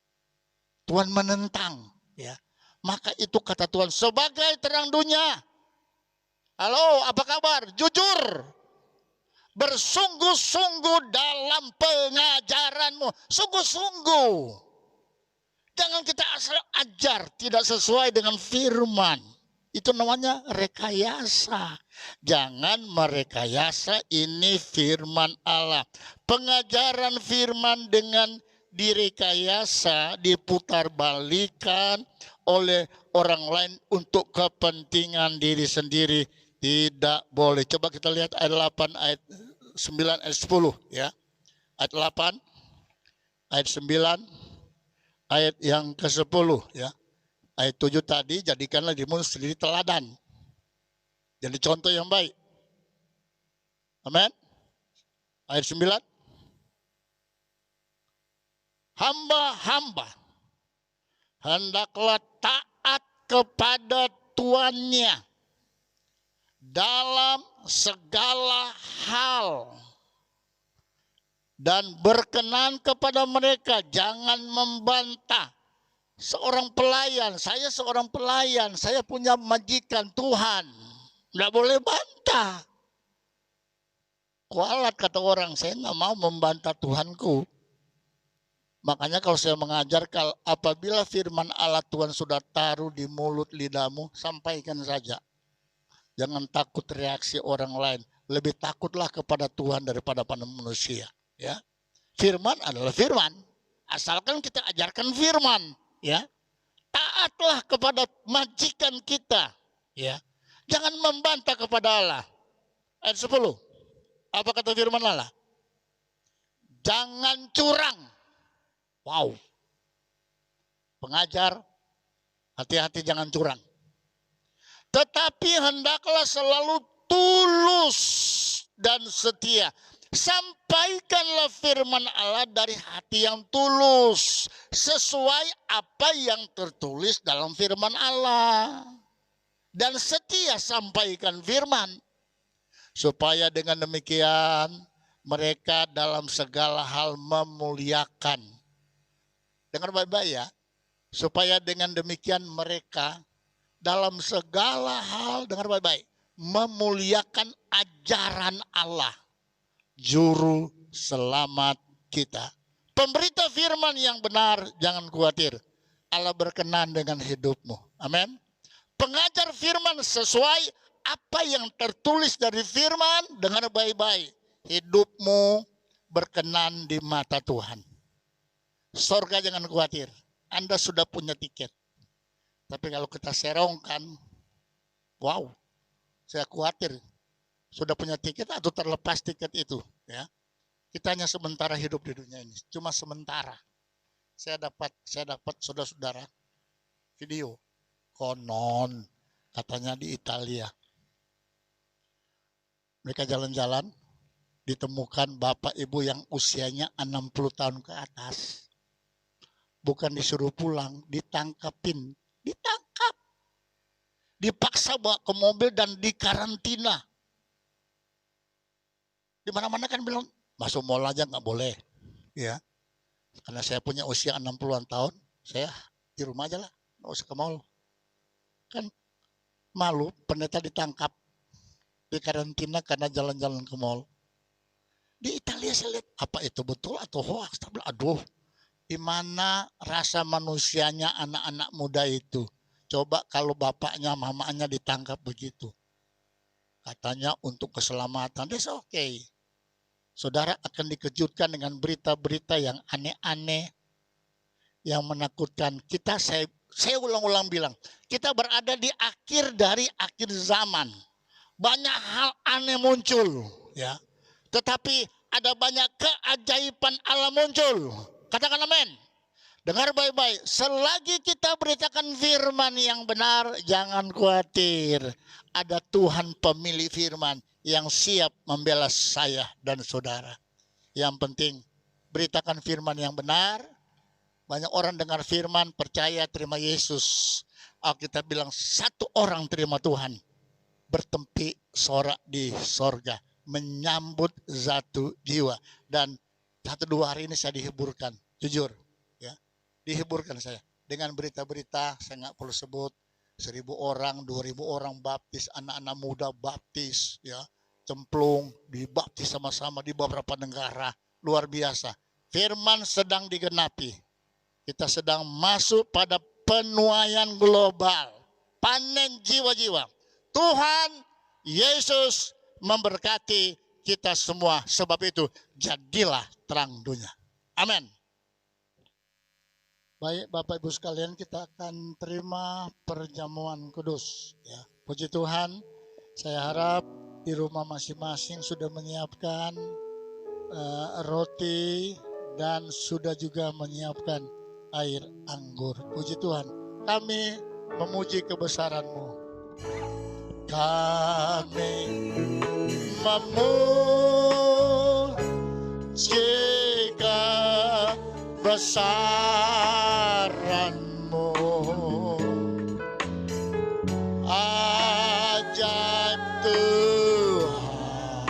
Tuhan menentang. Ya. Maka itu kata Tuhan, sebagai terang dunia. Halo, apa kabar? Jujur. Bersungguh-sungguh dalam pengajaranmu. Sungguh-sungguh. Jangan kita asal ajar tidak sesuai dengan firman. Itu namanya rekayasa. Jangan merekayasa, ini firman Allah. Pengajaran firman dengan direkayasa, diputarbalikkan oleh orang lain untuk kepentingan diri sendiri. Tidak boleh. Coba kita lihat ayat 8, ayat 9, ayat 10. Ya. Ayat 8, ayat 9, ayat yang ke-10. Ya. Ayat 7 tadi, jadikanlah dirimu sendiri teladan. Jadi contoh yang baik. Amin. Ayat 9. Hamba-hamba hendaklah taat kepada tuannya dalam segala hal. Dan berkenan kepada mereka, jangan membantah. Seorang pelayan, saya punya majikan Tuhan. Tidak boleh bantah. Kualat kata orang, saya nggak mau membantah Tuhanku. Makanya kalau saya mengajar, apabila firman Allah Tuhan sudah taruh di mulut lidahmu, sampaikan saja. Jangan takut reaksi orang lain. Lebih takutlah kepada Tuhan daripada pada manusia. Ya, firman adalah firman. Asalkan kita ajarkan firman. Ya, taatlah kepada majikan kita. Ya, jangan membantah kepada Allah. Ayat 10. Apa kata firman Allah? Jangan curang. Wow. Pengajar, hati-hati jangan curang. Tetapi hendaklah selalu tulus dan setia. Sampaikanlah firman Allah dari hati yang tulus. Sesuai apa yang tertulis dalam firman Allah. Dan setia sampaikan firman. Supaya dengan demikian mereka dalam segala hal memuliakan. Dengar baik-baik ya. Supaya dengan demikian mereka dalam segala hal, dengar baik-baik, memuliakan ajaran Allah. Juru selamat kita. Pemberita firman yang benar, jangan khawatir. Allah berkenan dengan hidupmu. Amin. Pengajar firman sesuai apa yang tertulis dari firman, dengar baik-baik. Hidupmu berkenan di mata Tuhan. Sorga jangan khawatir. Anda sudah punya tiket. Tapi kalau kita serongkan, wow, saya khawatir sudah punya tiket atau terlepas tiket itu, ya. Kita hanya sementara hidup di dunia ini, cuma sementara. Saya dapat saudara-saudara video konon katanya di Italia. Mereka jalan-jalan, ditemukan bapak ibu yang usianya 60 tahun ke atas. Bukan disuruh pulang, ditangkapin. Ditangkap. Dipaksa bawa ke mobil dan dikarantina. Di mana-mana kan bilang, masuk mall aja nggak boleh. Ya. Karena saya punya usia 60-an tahun, saya di rumah aja lah, nggak usah ke mall. Kan malu, pendeta ditangkap, dikarantina karena jalan-jalan ke mall. Di Italia saya lihat, apa itu betul atau hoax? Aduh, di mana rasa manusianya anak-anak muda itu? Coba kalau bapaknya, mamanya ditangkap begitu. Katanya untuk keselamatan, that's okay. Saudara akan dikejutkan dengan berita-berita yang aneh-aneh, yang menakutkan. Saya ulang-ulang bilang, kita berada di akhir dari akhir zaman. Banyak hal aneh muncul, ya. Tetapi ada banyak keajaiban Allah muncul. Katakan amin. Dengar baik-baik, selagi kita beritakan firman yang benar, jangan khawatir. Ada Tuhan pemilik firman yang siap membela saya dan saudara. Yang penting, beritakan firman yang benar. Banyak orang dengar firman, percaya, terima Yesus. Alkitab bilang, satu orang terima Tuhan. Bertempi sorak di sorga. Menyambut satu jiwa. Dan 1-2 hari ini saya dihiburkan. Jujur. Dihiburkan saya dengan berita-berita, saya nggak perlu sebut, 1.000 orang, 2.000 orang baptis, anak-anak muda baptis, ya, cemplung, dibaptis sama-sama di beberapa negara, luar biasa. Firman sedang digenapi, kita sedang masuk pada penuaian global, panen jiwa-jiwa. Tuhan Yesus memberkati kita semua, sebab itu jadilah terang dunia. Amin. Baik Bapak Ibu sekalian, kita akan terima perjamuan kudus. Ya, puji Tuhan, saya harap di rumah masing-masing sudah menyiapkan roti dan sudah juga menyiapkan air anggur. Puji Tuhan, kami memuji kebesaran-Mu. Kami memuji kebesaran-Mu, ajaib Tuhan,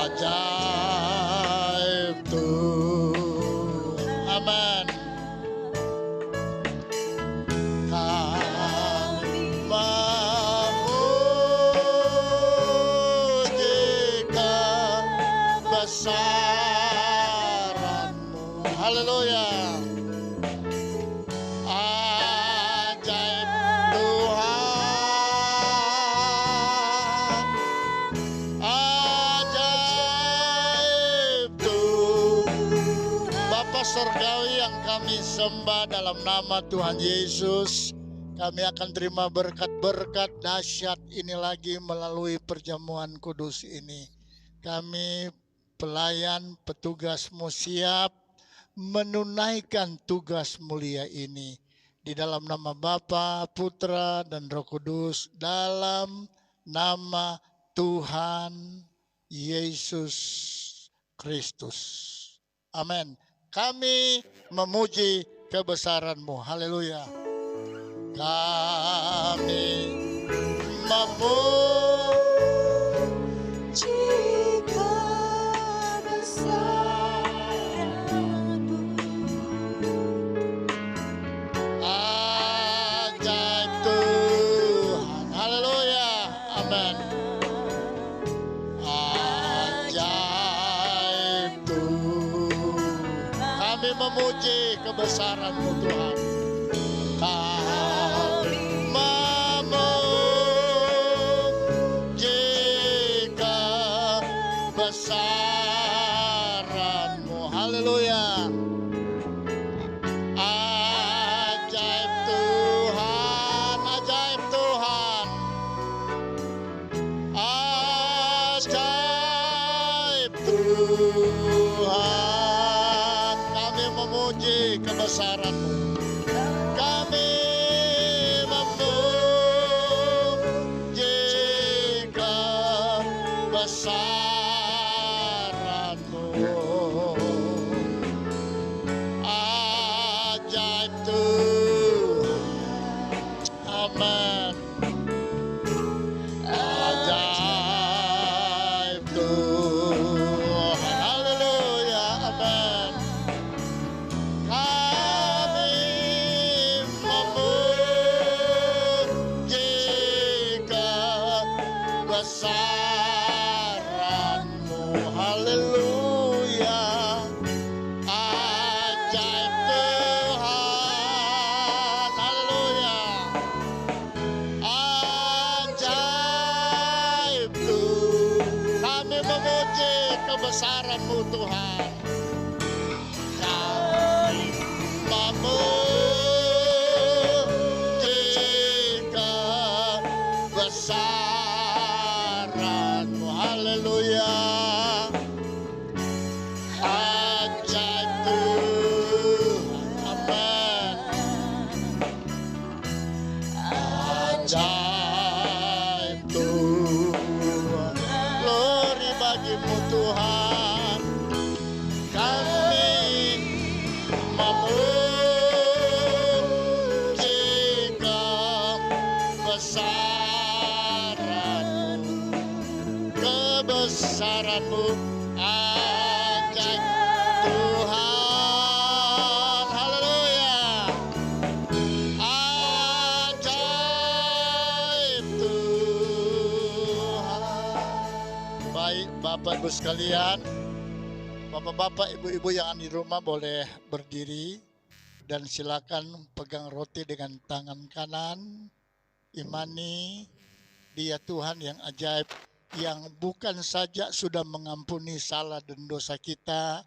ajaib Tuhan. Amin. Kami memuji kebesaran-Mu. Haleluya. Ajaib Tuhan, ajaib Tuhan. Bapa Surgawi yang kami sembah dalam nama Tuhan Yesus, kami akan terima berkat-berkat dahsyat ini lagi melalui perjamuan kudus ini. Kami pelayan petugas-Mu siap menunaikan tugas mulia ini. Di dalam nama Bapa, Putra, dan Roh Kudus, dalam nama Tuhan Yesus Kristus. Amin. Kami memuji kebesaran-Mu. Haleluya. Kami memuji kebesaran-Mu, ajaib Tuhan. Haleluya. Amin. Ajaib Tuhan. Kami memuji kebesaran-Mu Tuhan. Kami memuji kebesaran-Mu. Haleluya. kebesaran-Mu. Kami kebesaran-Mu. Ajaib Tuhan. Amin. Ajaib Tuhan. Haleluya. Amin. Kami memuji kebesaran-Mu. Haleluya. Ajaib Tuhan. Haleluya. Ajaib Tuhan. Kami memuji kebesaran-Mu Tuhan. Kami memuji kebesaran-Mu. Haleluya. Ajaib Tuhan. Amen. Ajaib Tuhan. Glory bagi-Mu Tuhan. Kami memuji kebesaran-Mu. Ajaib Tuhan. Haleluya. Ajaib Tuhan. Baik Bapak Ibu sekalian, Bapak-bapak, ibu-ibu yang ada di rumah boleh berdiri dan silakan pegang roti dengan tangan kanan. Imani Dia Tuhan yang ajaib, yang bukan saja sudah mengampuni salah dan dosa kita,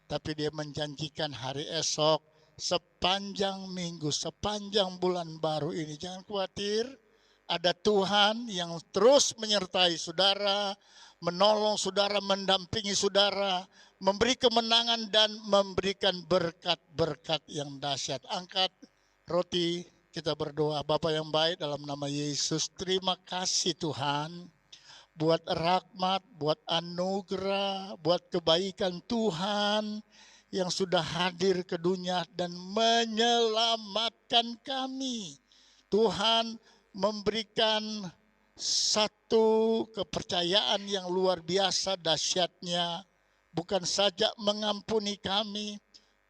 tapi Dia menjanjikan hari esok, sepanjang minggu, sepanjang bulan baru ini. Jangan khawatir, ada Tuhan yang terus menyertai saudara, menolong saudara, mendampingi saudara, memberi kemenangan dan memberikan berkat-berkat yang dahsyat. Angkat roti, kita berdoa. Bapa yang baik, dalam nama Yesus, terima kasih Tuhan buat rahmat, buat anugerah, buat kebaikan Tuhan yang sudah hadir ke dunia dan menyelamatkan kami. Tuhan memberikan satu kepercayaan yang luar biasa dahsyatnya, bukan saja mengampuni kami,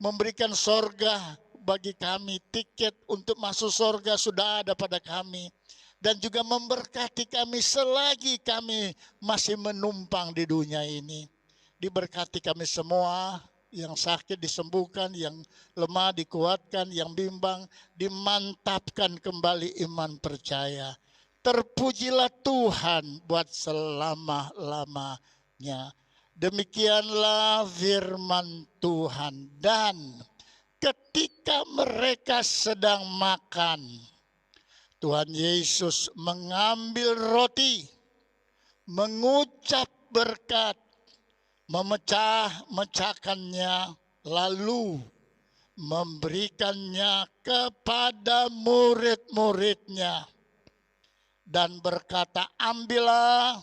memberikan sorga bagi kami, tiket untuk masuk sorga sudah ada pada kami, dan juga memberkati kami selagi kami masih menumpang di dunia ini. Diberkati kami semua, yang sakit disembuhkan, yang lemah dikuatkan, yang bimbang dimantapkan kembali iman percaya. Terpujilah Tuhan buat selama-lamanya. Demikianlah firman Tuhan. Dan ketika mereka sedang makan, Tuhan Yesus mengambil roti, mengucap berkat, memecahkannya, lalu memberikannya kepada murid-muridnya dan berkata, ambillah,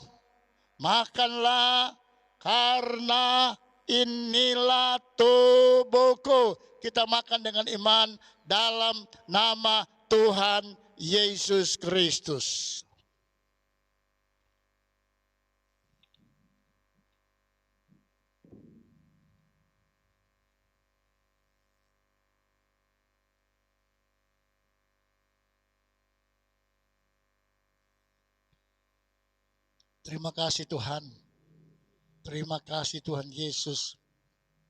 makanlah, karena inilah tubuhku. Kita makan dengan iman dalam nama Tuhan Yesus Kristus. Terima kasih Tuhan. Terima kasih Tuhan Yesus.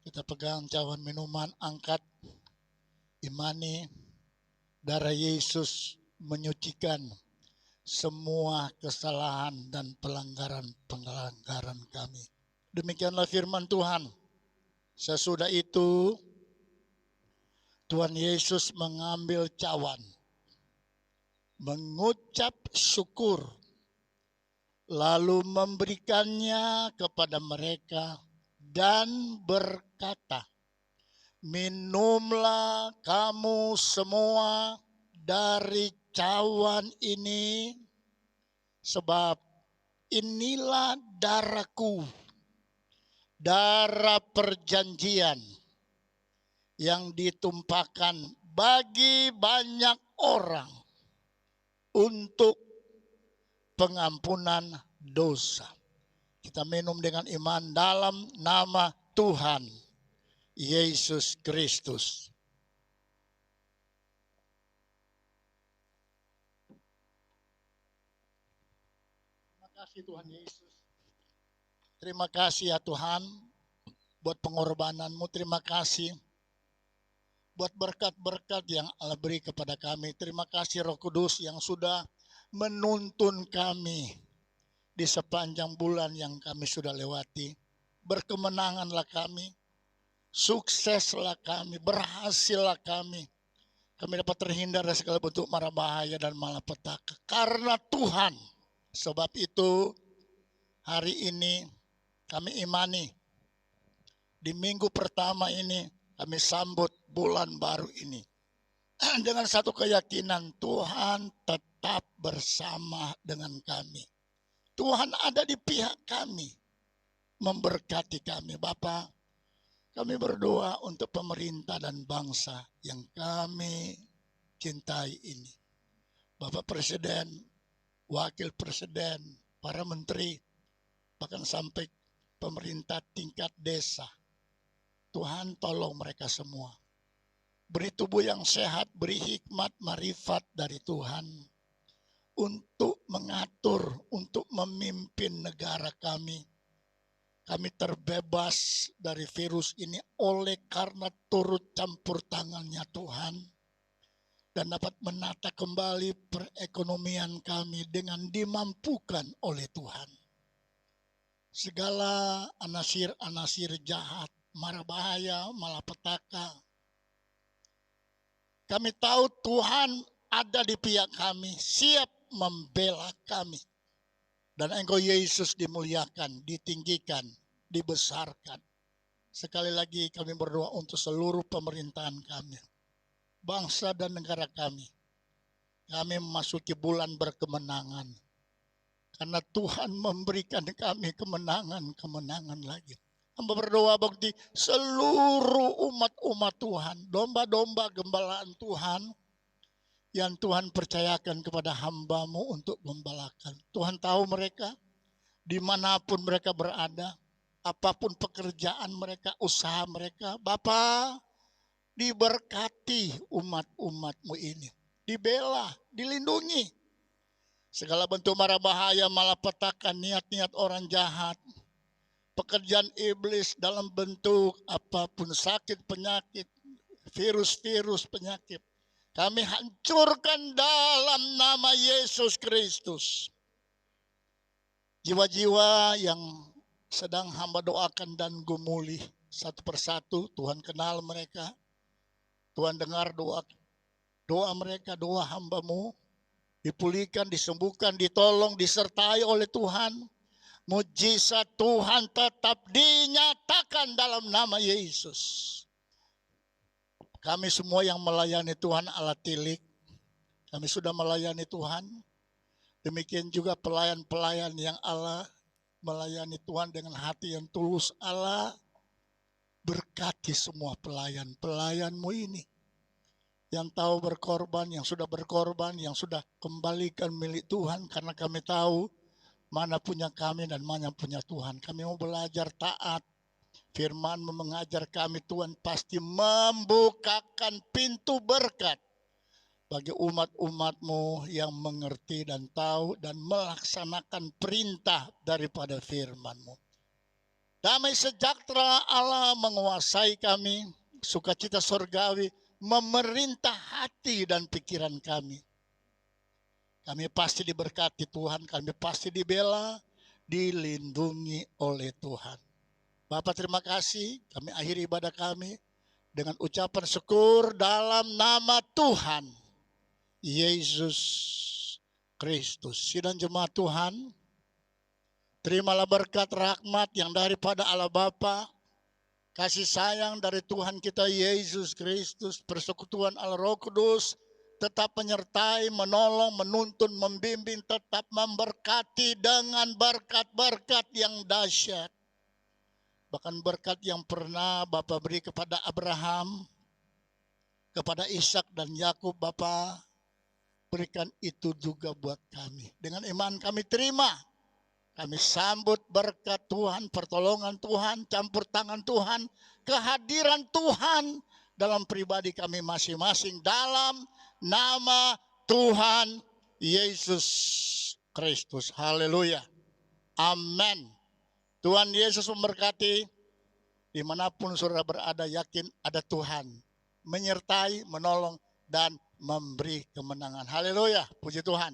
Kita pegang cawan minuman, angkat, imani darah Yesus menyucikan semua kesalahan dan pelanggaran kami. Demikianlah firman Tuhan. Sesudah itu Tuhan Yesus mengambil cawan, mengucap syukur, lalu memberikannya kepada mereka dan berkata, minumlah kamu semua dari cawan ini, sebab inilah darahku, darah perjanjian yang ditumpahkan bagi banyak orang untuk pengampunan dosa. Kita minum dengan iman dalam nama Tuhan Yesus Kristus. Terima kasih Tuhan Yesus. Terima kasih ya Tuhan buat pengorbananmu. Terima kasih buat berkat-berkat yang Allah beri kepada kami. Terima kasih Roh Kudus yang sudah menuntun kami di sepanjang bulan yang kami sudah lewati. Berkemenanganlah kami, sukseslah kami, berhasillah kami. Kami dapat terhindar dari segala bentuk mara bahaya dan malapetaka karena Tuhan. Sebab itu hari ini kami imani, di minggu pertama ini kami sambut bulan baru ini dengan satu keyakinan, Tuhan tetap bersama dengan kami. Tuhan ada di pihak kami, memberkati kami. Bapa, kami berdoa untuk pemerintah dan bangsa yang kami cintai ini. Bapak Presiden, Wakil Presiden, para menteri, bahkan sampai pemerintah tingkat desa. Tuhan tolong mereka semua. Beri tubuh yang sehat, beri hikmat, marifat dari Tuhan untuk mengatur, untuk memimpin negara kami. Kami terbebas dari virus ini oleh karena turut campur tangannya Tuhan. Dan dapat menata kembali perekonomian kami dengan dimampukan oleh Tuhan. Segala anasir-anasir jahat, mara bahaya, malapetaka, kami tahu Tuhan ada di pihak kami, siap membela kami. Dan Engkau Yesus dimuliakan, ditinggikan, dibesarkan. Sekali lagi kami berdoa untuk seluruh pemerintahan kami, bangsa dan negara kami. Kami memasuki bulan berkemenangan. Karena Tuhan memberikan kami kemenangan lagi. Hamba berdoa bagi seluruh umat-umat Tuhan, domba-domba gembalaan Tuhan, yang Tuhan percayakan kepada hamba-Mu untuk gembalakan. Tuhan tahu mereka, dimanapun mereka berada, apapun pekerjaan mereka, usaha mereka. Bapa, diberkati umat-umat-Mu ini, dibela, dilindungi. Segala bentuk mara bahaya, malapetaka, niat-niat orang jahat, pekerjaan iblis dalam bentuk apapun, sakit, penyakit, virus-virus, penyakit, kami hancurkan dalam nama Yesus Kristus. Jiwa-jiwa yang sedang hamba doakan dan gumuli satu persatu, Tuhan kenal mereka. Tuhan dengar doa mereka, doa hamba-Mu. Dipulihkan, disembuhkan, ditolong, disertai oleh Tuhan. Mujizat Tuhan tetap dinyatakan dalam nama Yesus. Kami semua yang melayani Tuhan ala tilik, kami sudah melayani Tuhan. Demikian juga pelayan-pelayan yang Allah melayani Tuhan dengan hati yang tulus. Allah berkati semua pelayan-pelayan-Mu ini. Yang tahu berkorban, yang sudah berkorban, yang sudah kembalikan milik Tuhan. Karena kami tahu mana punya kami dan mana punya Tuhan. Kami mau belajar taat. Firman-Mu mengajar kami, Tuhan pasti membukakan pintu berkat bagi umat-umat-Mu yang mengerti dan tahu dan melaksanakan perintah daripada firman-Mu. Damai sejahtera Allah menguasai kami, sukacita surgawi memerintah hati dan pikiran kami. Kami pasti diberkati Tuhan, kami pasti dibela, dilindungi oleh Tuhan. Bapak terima kasih, kami akhiri ibadah kami dengan ucapan syukur dalam nama Tuhan Yesus Kristus. Sidang jemaat Tuhan, terimalah berkat rahmat yang daripada Allah Bapa, kasih sayang dari Tuhan kita Yesus Kristus, persekutuan Allah Roh Kudus, tetap menyertai, menolong, menuntun, membimbing, tetap memberkati dengan berkat-berkat yang dahsyat. Bahkan berkat yang pernah Bapa beri kepada Abraham, kepada Ishak dan Yakub, Bapa berikan itu juga buat kami. Dengan iman kami terima. Kami sambut berkat Tuhan, pertolongan Tuhan, campur tangan Tuhan, kehadiran Tuhan dalam pribadi kami masing-masing dalam nama Tuhan Yesus Kristus. Haleluya. Amin. Tuhan Yesus memberkati. Dimanapun saudara berada, yakin ada Tuhan menyertai, menolong, dan memberi kemenangan. Haleluya. Puji Tuhan.